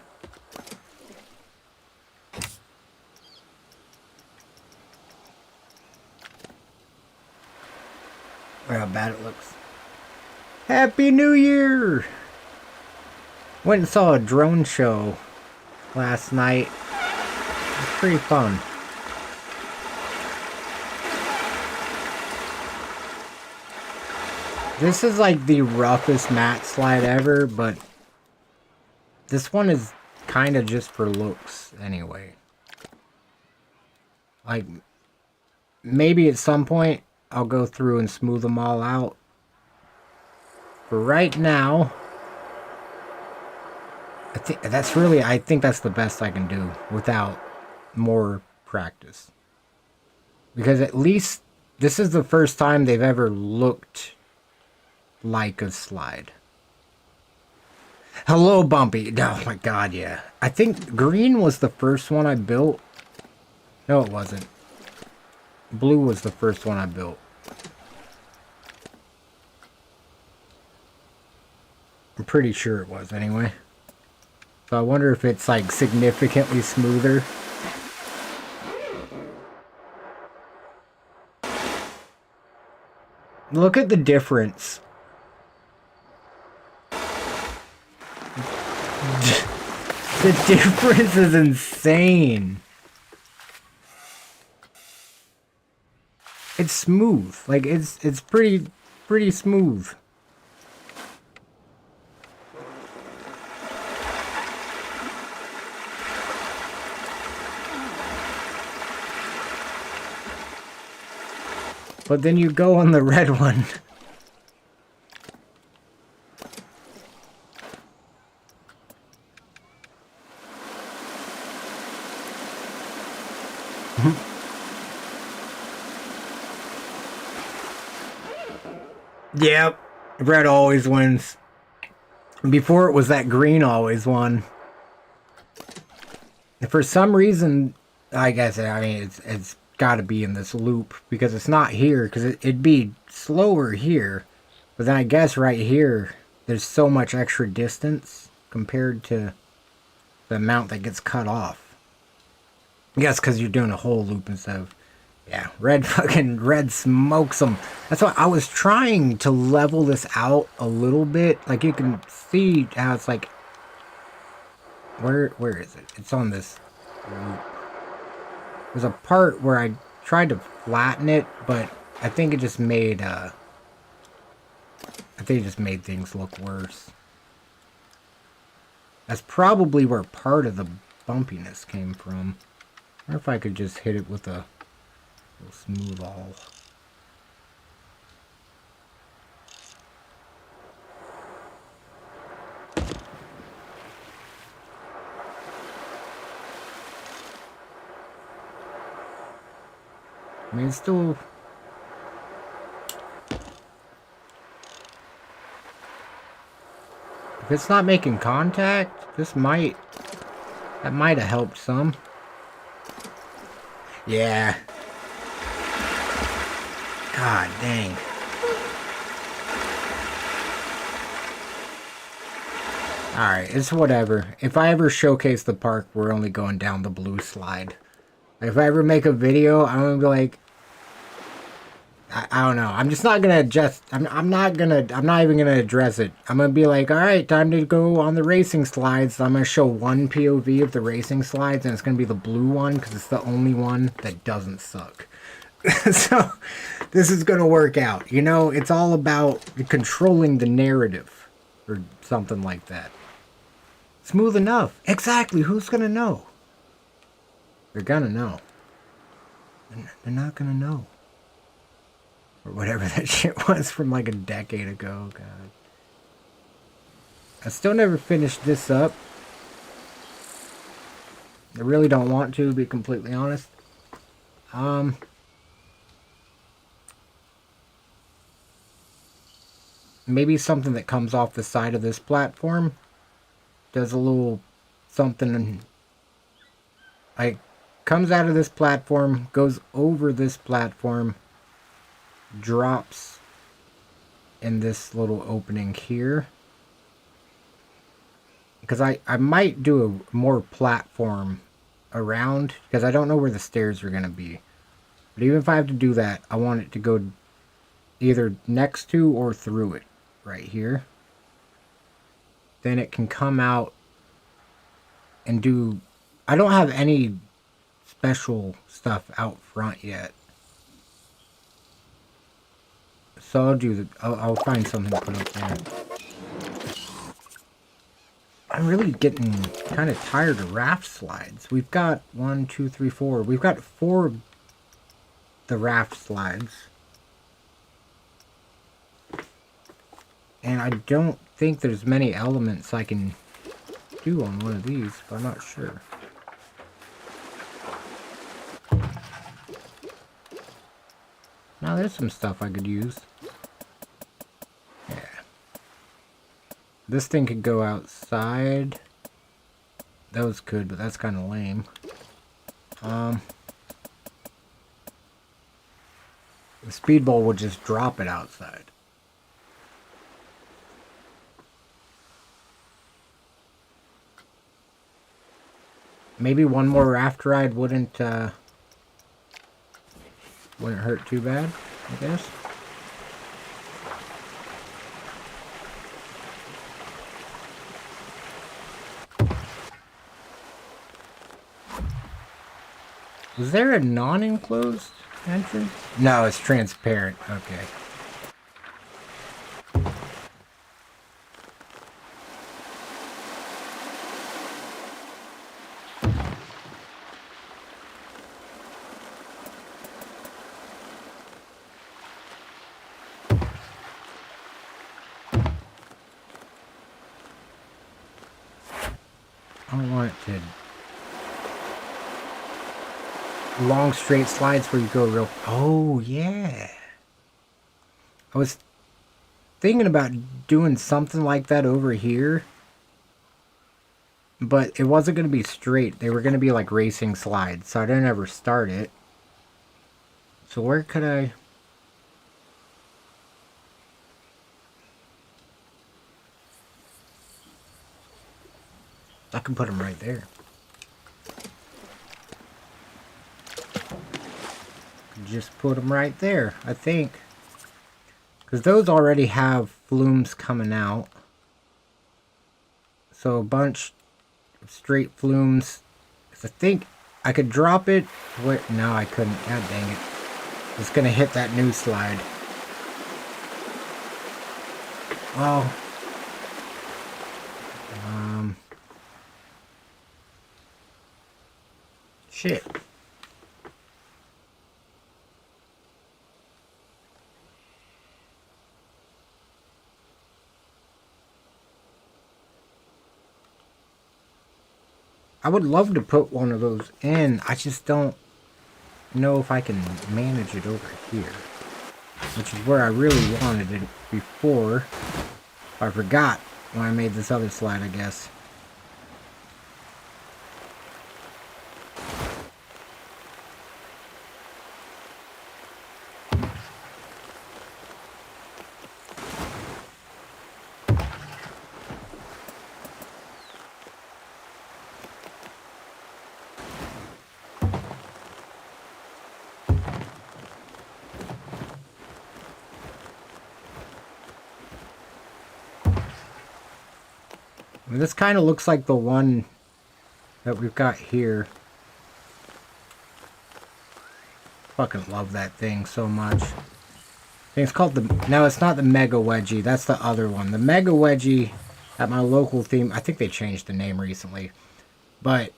Look how bad it looks. Happy New Year! Went and saw a drone show last night. It was pretty fun. This is like the roughest mat slide ever, but this one is kind of just for looks anyway. Like, maybe at some point I'll go through and smooth them all out. For right now, I think that's the best I can do without more practice. Because at least this is the first time they've ever looked like a slide. Hello, Bumpy. Oh my god, yeah. I think green was the first one I built. No, it wasn't. Blue was the first one I built. I'm pretty sure it was, anyway. So I wonder if it's, like, significantly smoother. Look at the difference. The difference is insane. It's smooth. Like, it's pretty smooth. But then you go on the red one. Yep, red always wins. Before it was that green always won. And for some reason, I guess, I mean, it's got to be in this loop because it's not here, because it'd be slower here, But then I guess right here, there's so much extra distance compared to the amount that gets cut off. I guess because you're doing a whole loop instead of... Yeah, red smokes them. That's why I was trying to level this out a little bit. Like, you can see how it's like... Where is it? It's on this loop. There's a part where I tried to flatten it, but I think it just made, I think it just made things look worse. That's probably where part of the bumpiness came from. Or if I could just hit it with a little smooth all. I mean, it's still... If it's not making contact, this might... That might have helped some. Yeah. God dang. Alright, it's whatever. If I ever showcase the park, we're only going down the blue slide. If I ever make a video, I'm gonna be like... I don't know. I'm just not gonna adjust. I'm not even gonna address it. I'm gonna be like, alright, time to go on the racing slides. So I'm gonna show one POV of the racing slides, and it's gonna be the blue one, because it's the only one that doesn't suck. So, this is gonna work out. You know, it's all about controlling the narrative, or something like that. Smooth enough. Exactly. Who's gonna know? They're gonna know. They're not gonna know. Or whatever that shit was from like a decade ago. God. I still never finished this up. I really don't want to be completely honest. Maybe something that comes off the side of this platform. Does a little something. Like, comes out of this platform, goes over this platform, drops in this little opening here. Because I might do a more platform around, because I don't know where the stairs are going to be. But even if I have to do that, I want it to go either next to or through it right here. Then it can come out and do... I don't have any special stuff out front yet. So I'll do the... I'll find something to put up there. I'm really getting kind of tired of raft slides. We've got 1, 2, 3, 4. We've got 4 of the raft slides. And I don't think there's many elements I can do on one of these, but I'm not sure. Now there's some stuff I could use. Yeah. This thing could go outside. Those could, but that's kind of lame. The speedball would just drop it outside. Maybe one more raft ride wouldn't hurt too bad, I guess. Was there a non-enclosed entrance? No, it's transparent. Okay. I don't want it to... long straight slides where you go real... Oh, yeah. I was thinking about doing something like that over here. But it wasn't going to be straight. They were going to be like racing slides. So I didn't ever start it. So where could I... I can put them right there. Just put them right there, I think. Because those already have flumes coming out. So a bunch of straight flumes. I think I could drop it. Wait, no, I couldn't. God dang it. It's going to hit that new slide. Well, shit. I would love to put one of those in. I just don't know if I can manage it over here. Which is where I really wanted it before. I forgot when I made this other slide, I guess. I mean, this kind of looks like the one that we've got here. Fucking love that thing so much. I think it's called the... No, it's not the Mega Wedgie. That's the other one. The Mega Wedgie at my local theme... I think they changed the name recently. But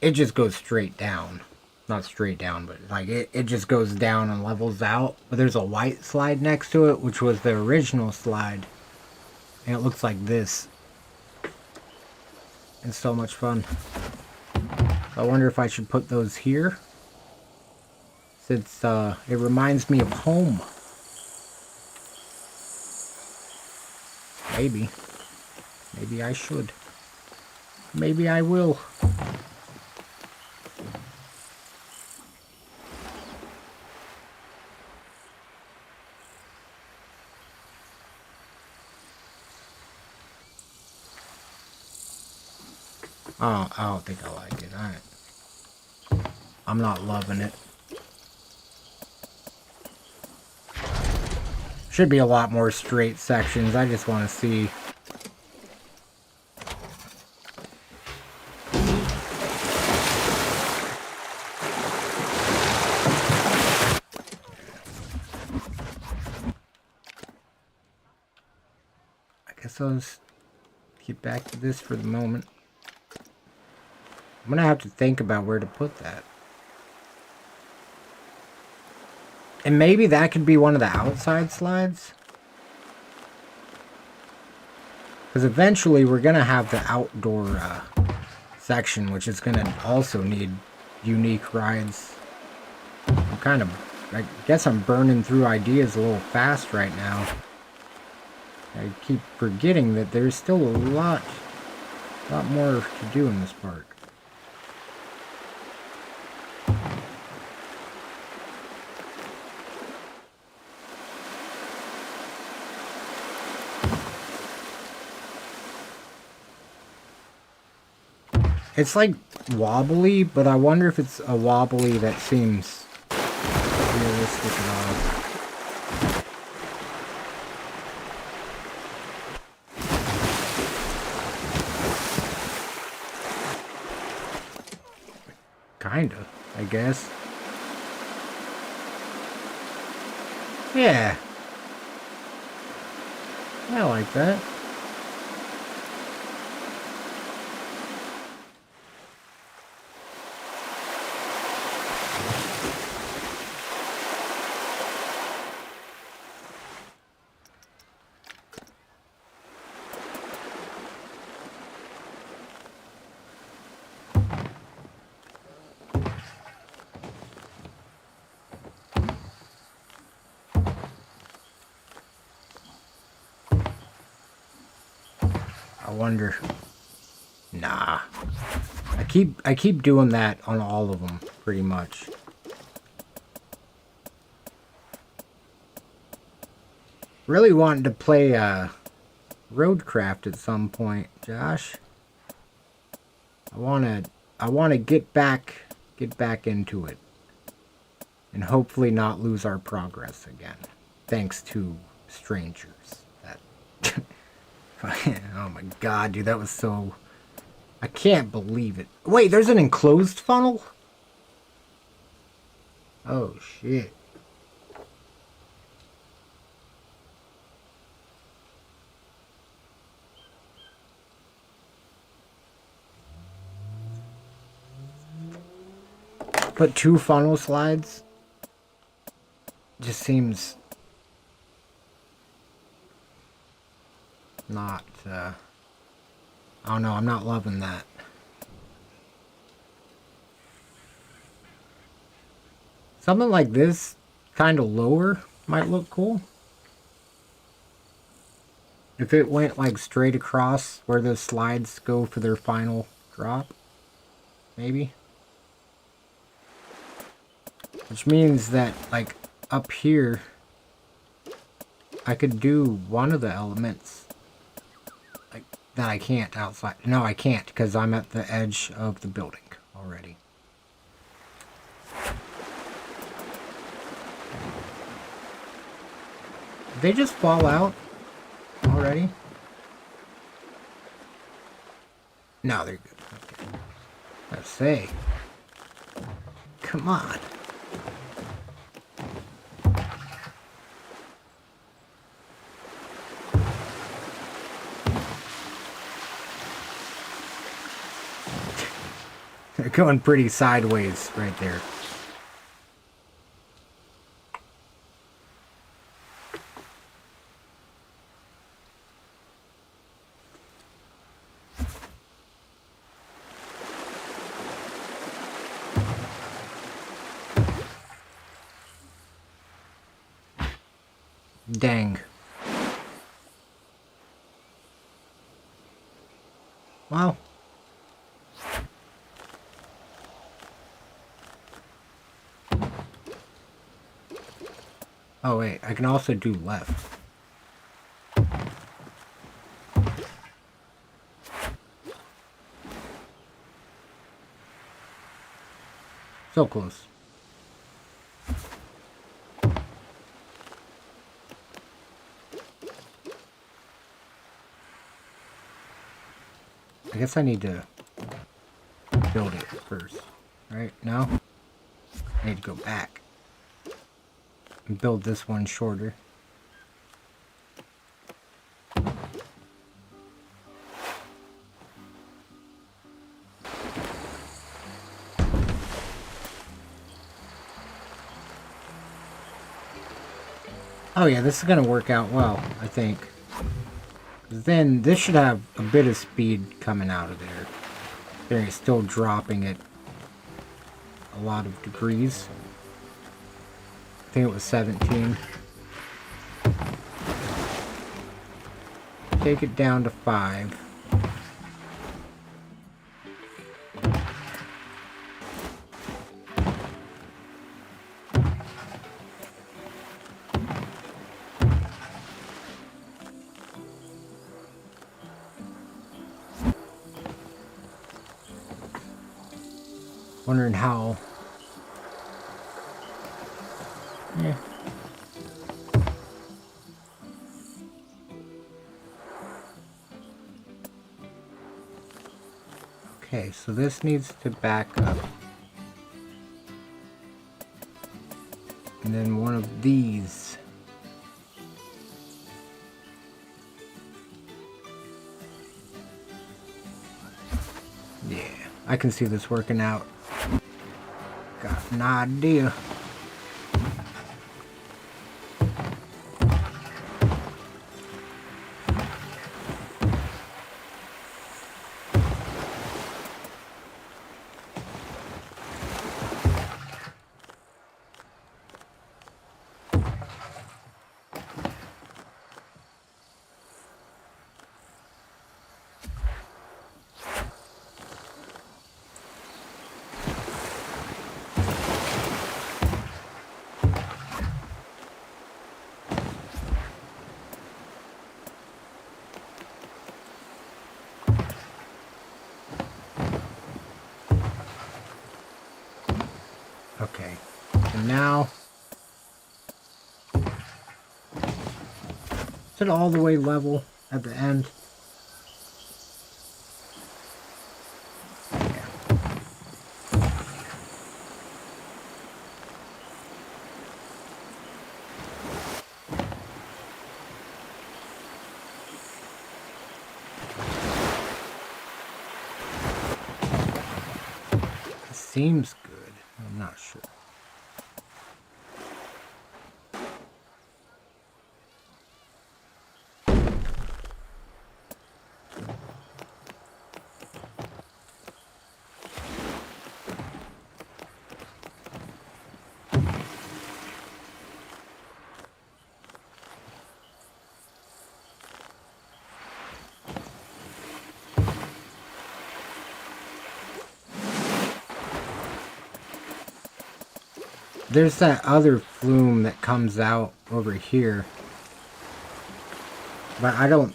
it just goes straight down. Not straight down, but like it just goes down and levels out. But there's a white slide next to it, which was the original slide. And it looks like this. It's so much fun. I wonder if I should put those here. Since it reminds me of home. Maybe. Maybe I should. Maybe I will. Oh, I don't think I like it. Alright. I'm not loving it. Should be a lot more straight sections. I just want to see. I guess I'll just get back to this for the moment. I'm gonna have to think about where to put that. And maybe that could be one of the outside slides. Because eventually we're gonna have the outdoor section, which is gonna also need unique rides. I guess I'm burning through ideas a little fast right now. I keep forgetting that there's still a lot more to do in this park. It's like wobbly, but I wonder if it's a wobbly that seems realistic at all. Kinda, I guess. Yeah. I like that. I wonder. Nah. I keep doing that on all of them, pretty much. Really wanting to play Roadcraft at some point, Josh. I wanna get back into it. And hopefully not lose our progress again. Thanks to strangers. That oh my god, dude, that was so... I can't believe it. Wait, there's an enclosed funnel? Oh shit. But 2 funnel slides just seems not, I don't know, I'm not loving that. Something like this, kind of lower, might look cool. If it went like straight across where the slides go for their final drop, maybe. Which means that, like, up here, I could do one of the elements. Like, that I can't outside. No, I can't, because I'm at the edge of the building already. Did they just fall out already? No, they're good. Okay. Let's say. Come on. They're going pretty sideways right there. Dang. Well. Oh wait, I can also do left. So close. I guess I need to build it first, right? No? I need to go back and build this one shorter. Oh yeah, this is gonna work out well, I think. Then this should have a bit of speed coming out of there. They're still dropping it a lot of degrees. I think it was 17. Take it down to 5. Wondering how. Yeah. Okay, so this needs to back up. And then one of these. Yeah, I can see this working out. Got an idea. And now, is it all the way level at the end? Seems good. I'm not sure. There's that other flume that comes out over here. But I don't...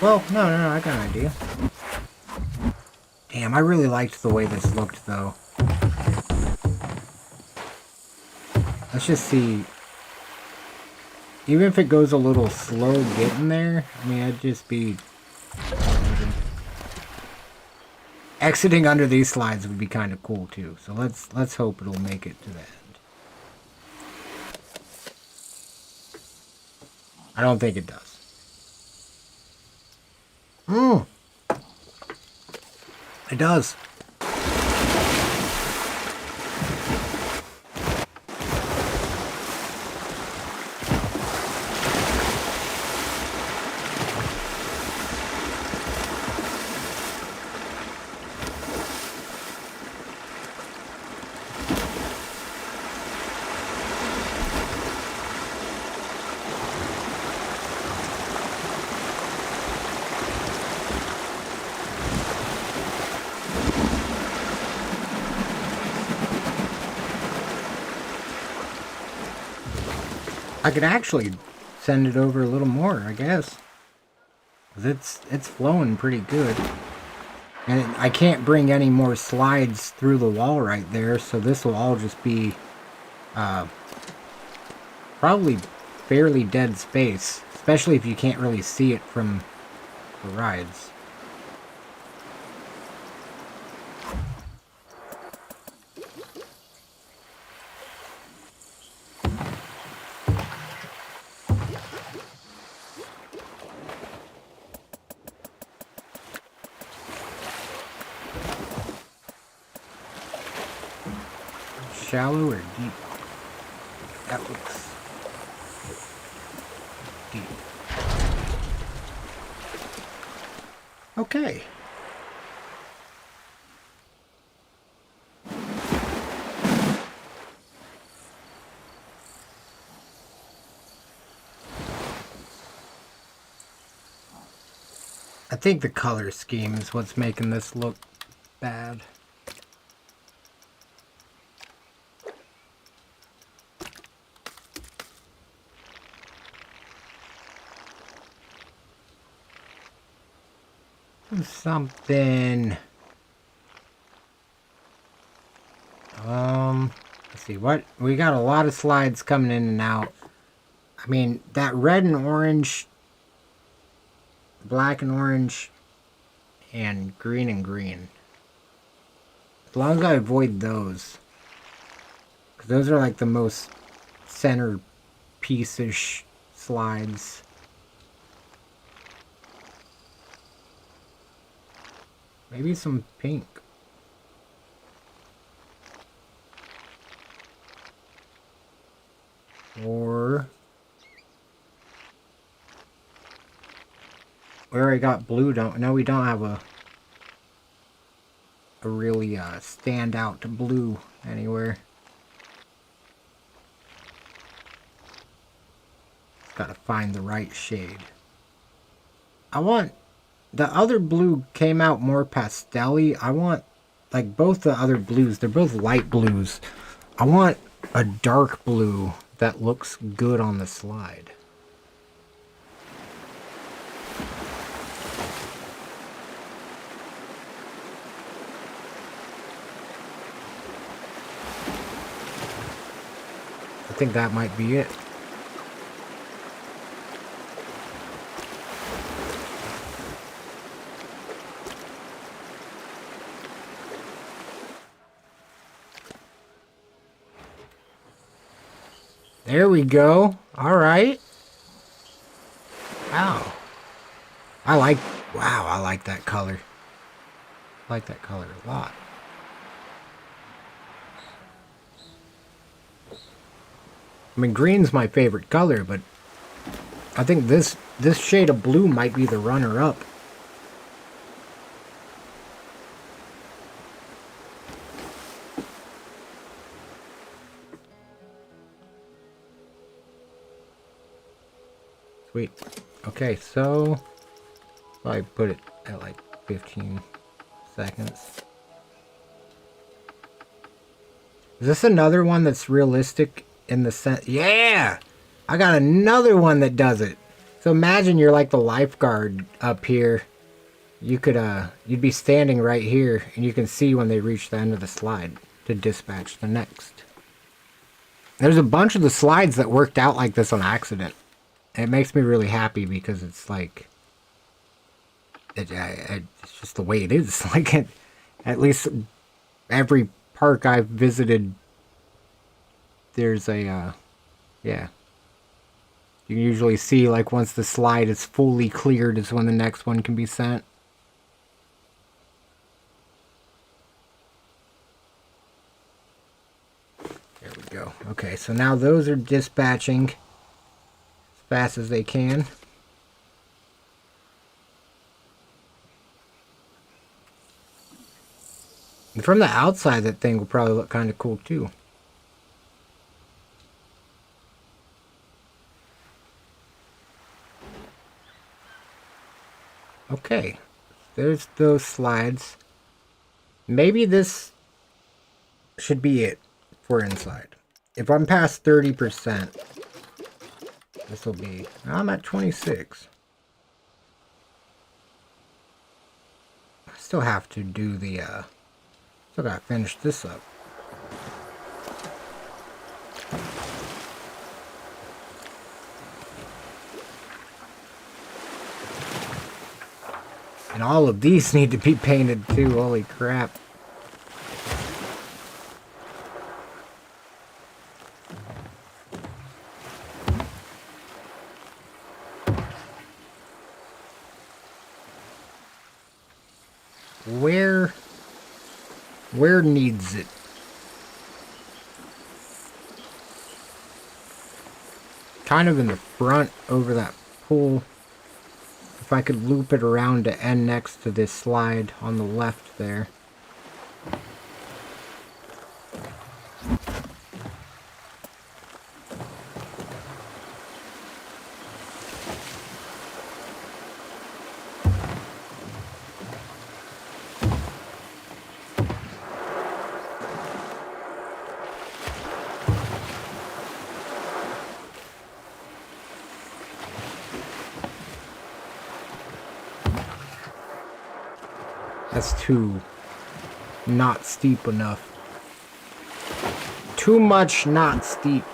Well, no, I got an idea. Damn, I really liked the way this looked, though. Let's just see. Even if it goes a little slow getting there, I mean, I'd just be... Exiting under these slides would be kind of cool, too. So let's hope it'll make it to the end. I don't think it does. It does. I could actually send it over a little more, I guess. 'Cause it's flowing pretty good. And I can't bring any more slides through the wall right there, so this will all just be probably fairly dead space, especially if you can't really see it from the rides. Shallow or deep? That looks deep. Okay. I think the color scheme is what's making this look bad. Something. Let's see, what we got a lot of slides coming in and out. I mean, that red and orange, black and orange, and green and green. As long as I avoid those, because those are like the most center piece-ish slides. Maybe some pink. Or we already got blue, don't? No, we don't have a really standout blue anywhere. Got to find the right shade. I want the other blue came out more pastel-y. I want, like, both the other blues, they're both light blues. I want a dark blue that looks good on the slide. think that might be it. There we go. All right. Wow. I like that color. I like that color a lot. I mean, green's my favorite color, but I think this shade of blue might be the runner-up. Sweet. Okay, so I put it at like 15 seconds. Is this another one that's realistic in the sense? Yeah! I got another one that does it. So imagine you're like the lifeguard up here. You could, you'd be standing right here and you can see when they reach the end of the slide to dispatch the next. There's a bunch of the slides that worked out like this on accident. It makes me really happy because it's like, it's just the way it is. Like, at least every park I've visited, there's a, yeah. You can usually see, like, once the slide is fully cleared is when the next one can be sent. There we go. Okay, so now those are dispatching fast as they can. And from the outside, that thing will probably look kind of cool too. Okay, there's those slides. Maybe this should be it for inside. If I'm past 30%, this will be... I'm at 26. I still have to do the... Still gotta finish this up. And all of these need to be painted too. Holy crap. Where needs it? Kind of in the front over that pool. If I could loop it around to end next to this slide on the left there. That's too not steep enough. Too much not steep.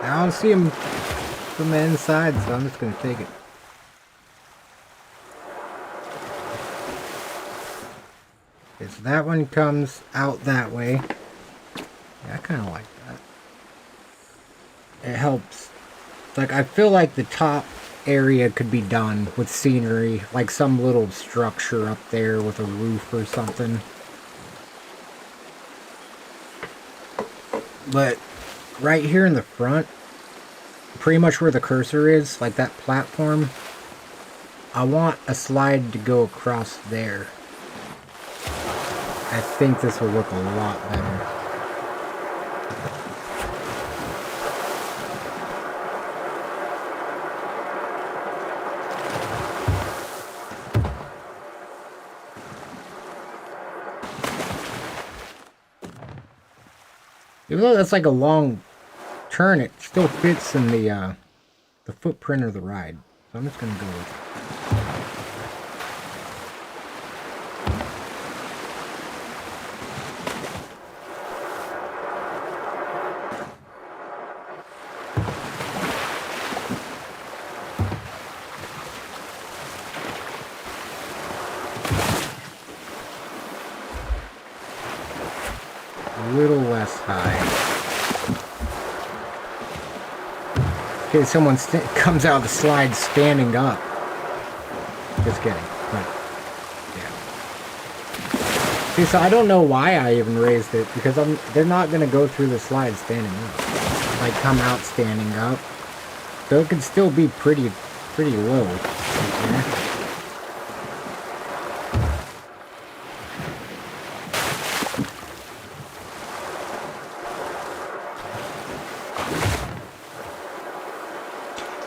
I don't see him from the inside, so I'm just going to take it. Okay, so that one comes out that way. Yeah, I kind of like that. It helps. Like, I feel like the top area could be done with scenery, like some little structure up there with a roof or something. But right here in the front, pretty much where the cursor is, like that platform, I want a slide to go across there. I think this will look a lot better. Even though that's like a long turn, it still fits in the footprint of the ride. So I'm just gonna go with it. A little less high. Okay, someone comes out of the slide standing up. Just kidding, but yeah. See, so I don't know why I even raised it, because they're not gonna go through the slide standing up. Like come out standing up. So it could still be pretty low. Right.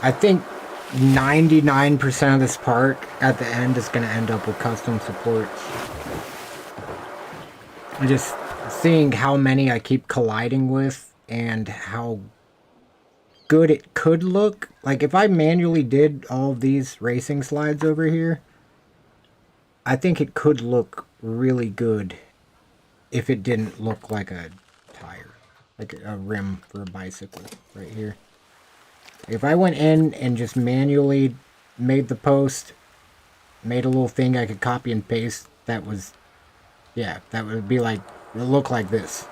I think 99% of this park at the end is going to end up with custom supports. I'm just seeing how many I keep colliding with and how good it could look. Like if I manually did all of these racing slides over here, I think it could look really good if it didn't look like a tire, like a rim for a bicycle right here. If I went in and just manually made the post, made a little thing I could copy and paste, that was, yeah, that would be like, it would look like this.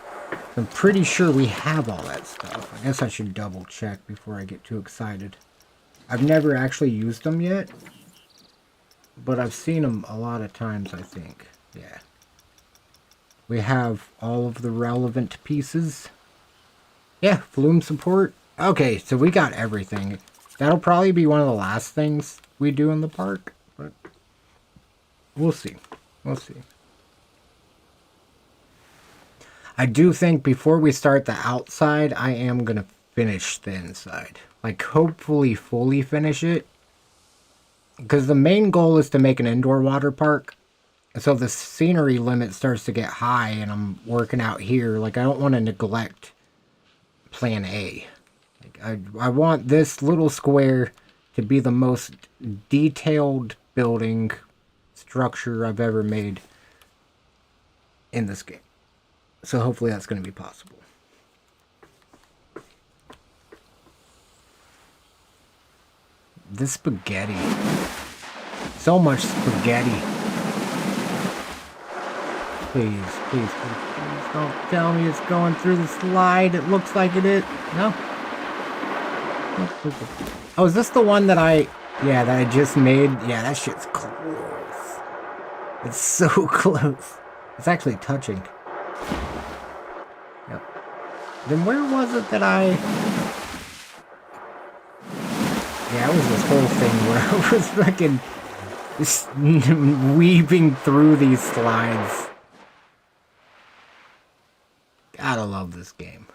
I'm pretty sure we have all that stuff. I guess I should double check before I get too excited. I've never actually used them yet, but I've seen them a lot of times, I think. Yeah. We have all of the relevant pieces. Yeah, flume support. Okay, so we got everything. That'll probably be one of the last things we do in the park, but we'll see. We'll see. I do think before we start the outside, I am going to finish the inside. Like, hopefully fully finish it. Because the main goal is to make an indoor water park. So the scenery limit starts to get high and I'm working out here. Like, I don't want to neglect plan A. I want this little square to be the most detailed building structure I've ever made in this game. So hopefully that's going to be possible. This spaghetti. So much spaghetti. Please, please, please, please don't tell me it's going through the slide. It looks like it is. No? Oh, is this the one that that I just made? Yeah, that shit's close. It's so close. It's actually touching. Yep. Then where was it that yeah, it was this whole thing where I was fucking just weaving through these slides. Gotta love this game.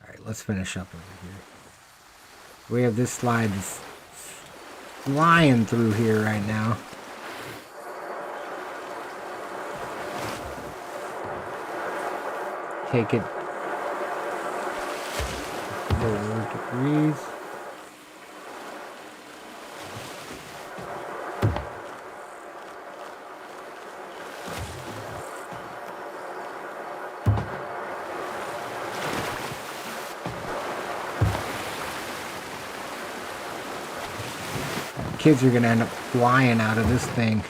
Alright, let's finish up over here. We have this slide flying through here right now. Take it 4 degrees. Kids are gonna end up flying out of this thing.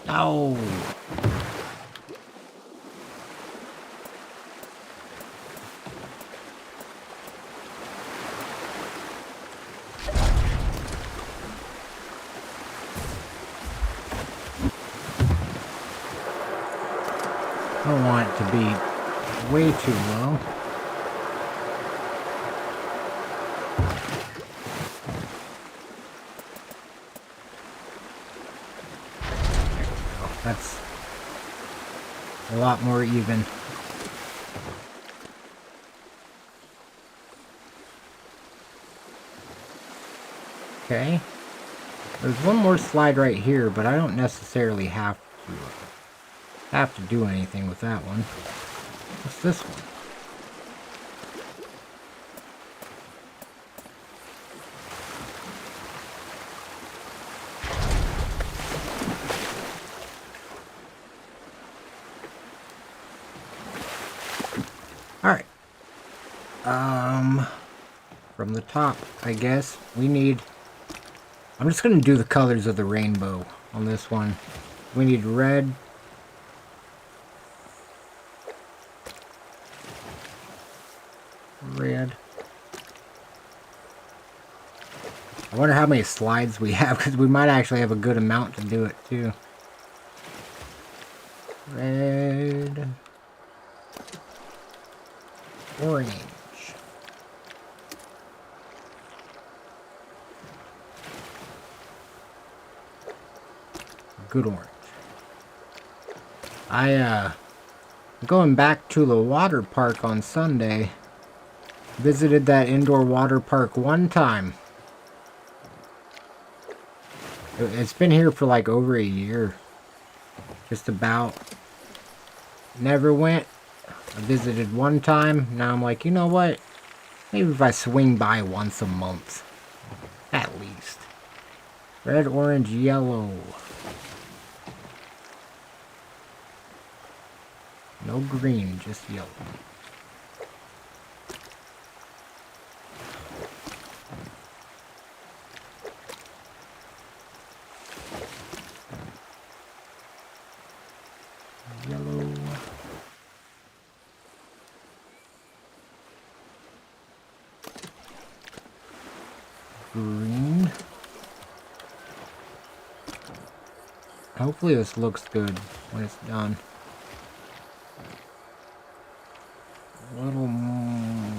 No. I don't want it to be way too low. There we go. That's a lot more even. Okay. There's one more slide right here, but I don't necessarily have to do anything with that one. What's this one? Alright. From the top, I guess, we need... I'm just gonna do the colors of the rainbow on this one. We need red. Red. I wonder how many slides we have, because we might actually have a good amount to do it, too. Red. Orange. Good orange. Going back to the water park on Sunday. Visited that indoor water park one time. It's been here for like over a year. Just about. Never went. I visited one time. Now I'm like, you know what? Maybe if I swing by once a month. At least. Red, orange, yellow. No green, just yellow. Yellow. Green. Hopefully this looks good when it's done. A little more.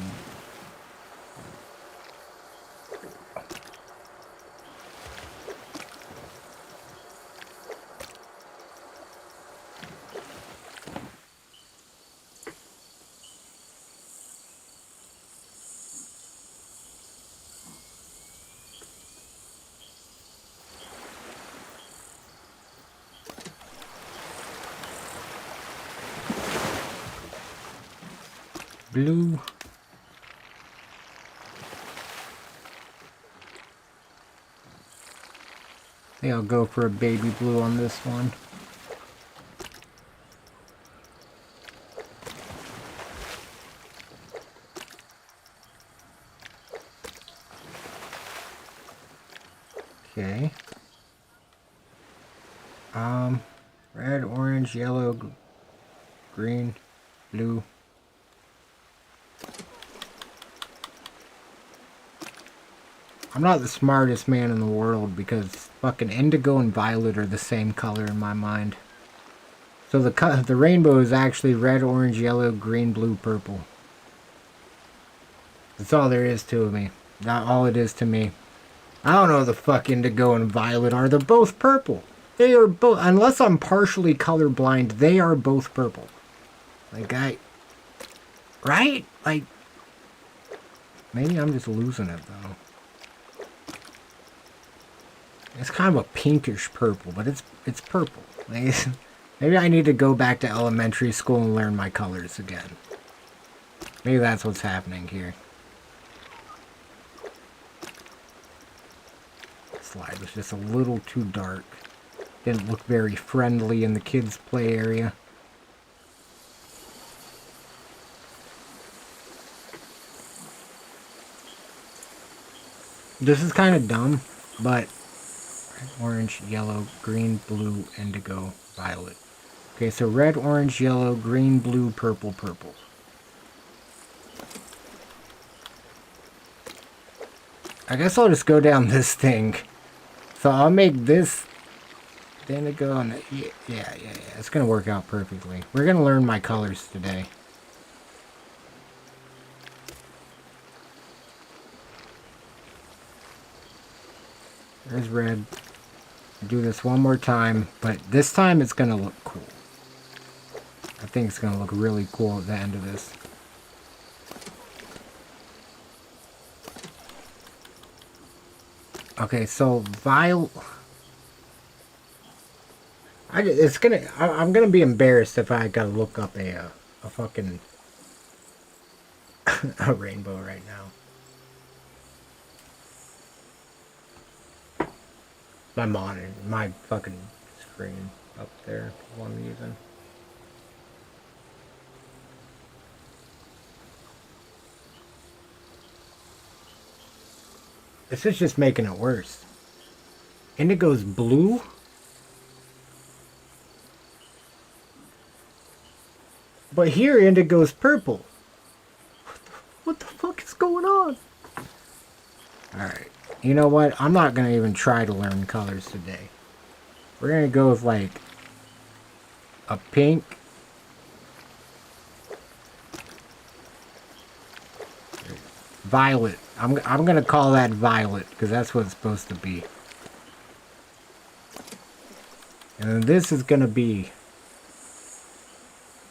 Blue. I think I'll go for a baby blue on this one. Okay. Red, orange, yellow, green, blue. I'm not the smartest man in the world because fucking indigo and violet are the same color in my mind. So the rainbow is actually red, orange, yellow, green, blue, purple. That's all there is to me. Not all it is to me. I don't know the fuck indigo and violet are. They're both purple. They are both, unless I'm partially colorblind, they are both purple. Like right? Like, maybe I'm just losing it though. It's kind of a pinkish purple, but it's purple. Like, maybe I need to go back to elementary school and learn my colors again. Maybe that's what's happening here. Slide was just a little too dark. Didn't look very friendly in the kids' play area. This is kind of dumb, but red, orange, yellow, green, blue, indigo, violet. Okay, so red, orange, yellow, green, blue, purple, purple. I guess I'll just go down this thing. So I'll make this indigo and yeah. It's gonna work out perfectly. We're gonna learn my colors today. There's red. Do this one more time, but this time it's gonna look cool. I think it's gonna look really cool at the end of this. Okay, so violet. I'm gonna be embarrassed if I gotta look up a fucking a rainbow right now. My monitor, my fucking screen up there, one I'm using. This is just making it worse. Indigo's blue? But here Indigo's purple. What the fuck is going on? Alright. You know what? I'm not going to even try to learn colors today. We're going to go with like a pink. Violet. I'm going to call that violet because that's what it's supposed to be. And then this is going to be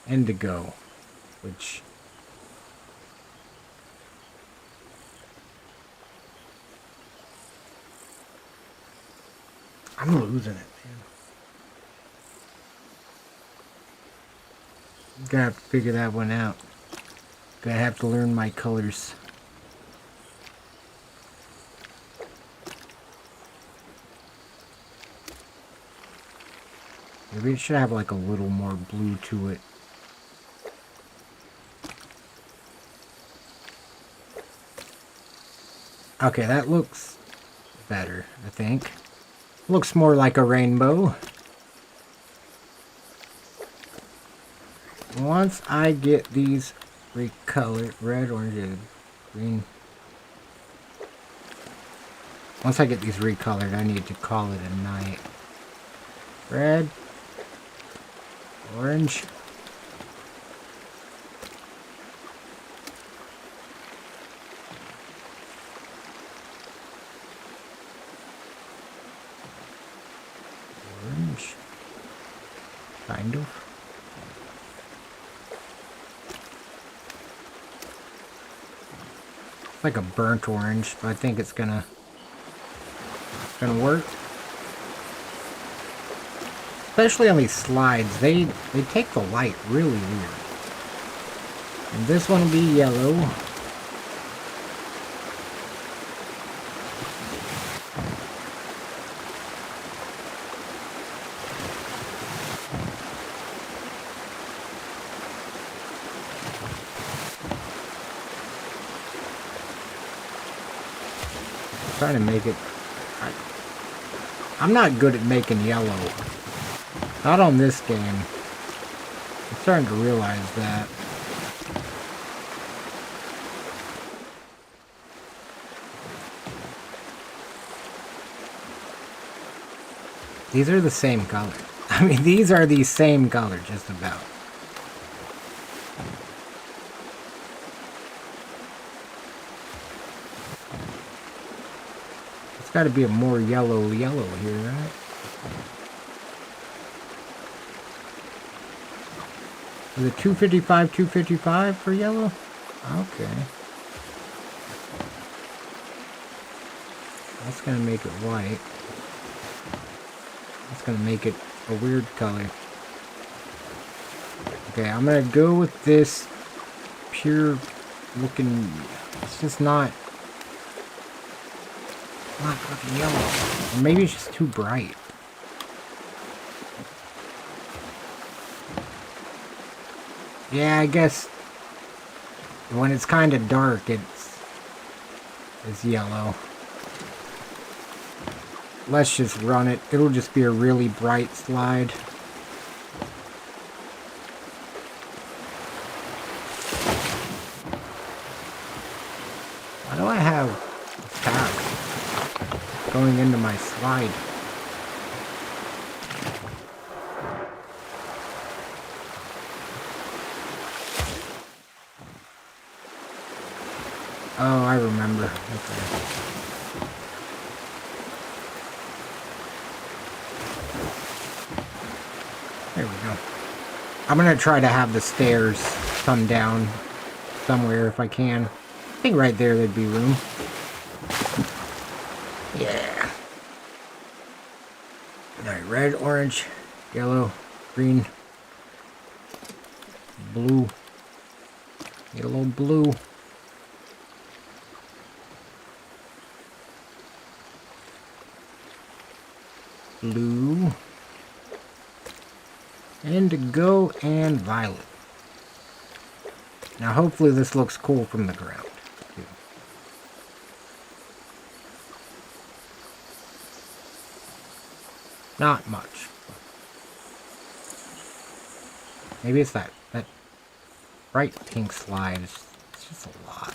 indigo, which I'm losing it, man. Gonna have to figure that one out. Gonna have to learn my colors. Maybe it should have like a little more blue to it. Okay, that looks better, I think. Looks more like a rainbow. Once I get these recolored, red, orange, and green. Once I get these recolored, I need to call it a night. Red, orange. Orange. Kind of. It's like a burnt orange, but I think it's gonna work. Especially on these slides, they take the light really weird. And this one will be yellow. Trying to make it. I'm not good at making yellow. Not on this game. I'm starting to realize that. These are the same color. I mean, these are the same color, just about. It's got to be a more yellow here, right? Is it 255 for yellow? Okay. That's gonna make it white. That's gonna make it a weird color. Okay, I'm gonna go with this pure looking. It's just not looking yellow. Or maybe it's just too bright. Yeah, I guess when it's kind of dark, it's yellow. Let's just run it. It'll just be a really bright slide. Why do I have tabs going into my slide? Oh, I remember. Okay. There we go. I'm gonna try to have the stairs come down somewhere if I can. I think right there there'd be room. Yeah. red, orange, yellow, green, blue, yellow, blue. Blue, indigo, and violet. Now hopefully this looks cool from the ground. Not much. Maybe it's that bright pink slide. It's just a lot.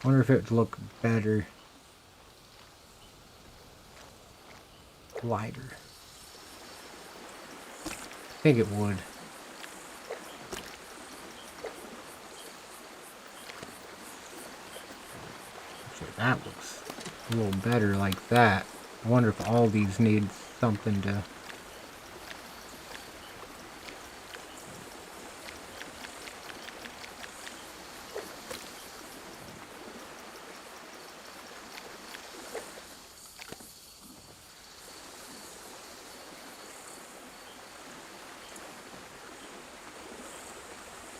Wonder if it would look better lighter. I think it would. Actually, that looks a little better like that. I wonder if all these need something to...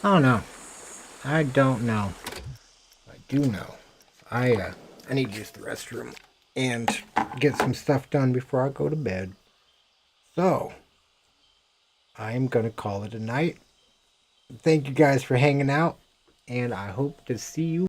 I don't know. I don't know. I do know. I need to use the restroom and get some stuff done before I go to bed. So, I'm gonna call it a night. Thank you guys for hanging out, and I hope to see you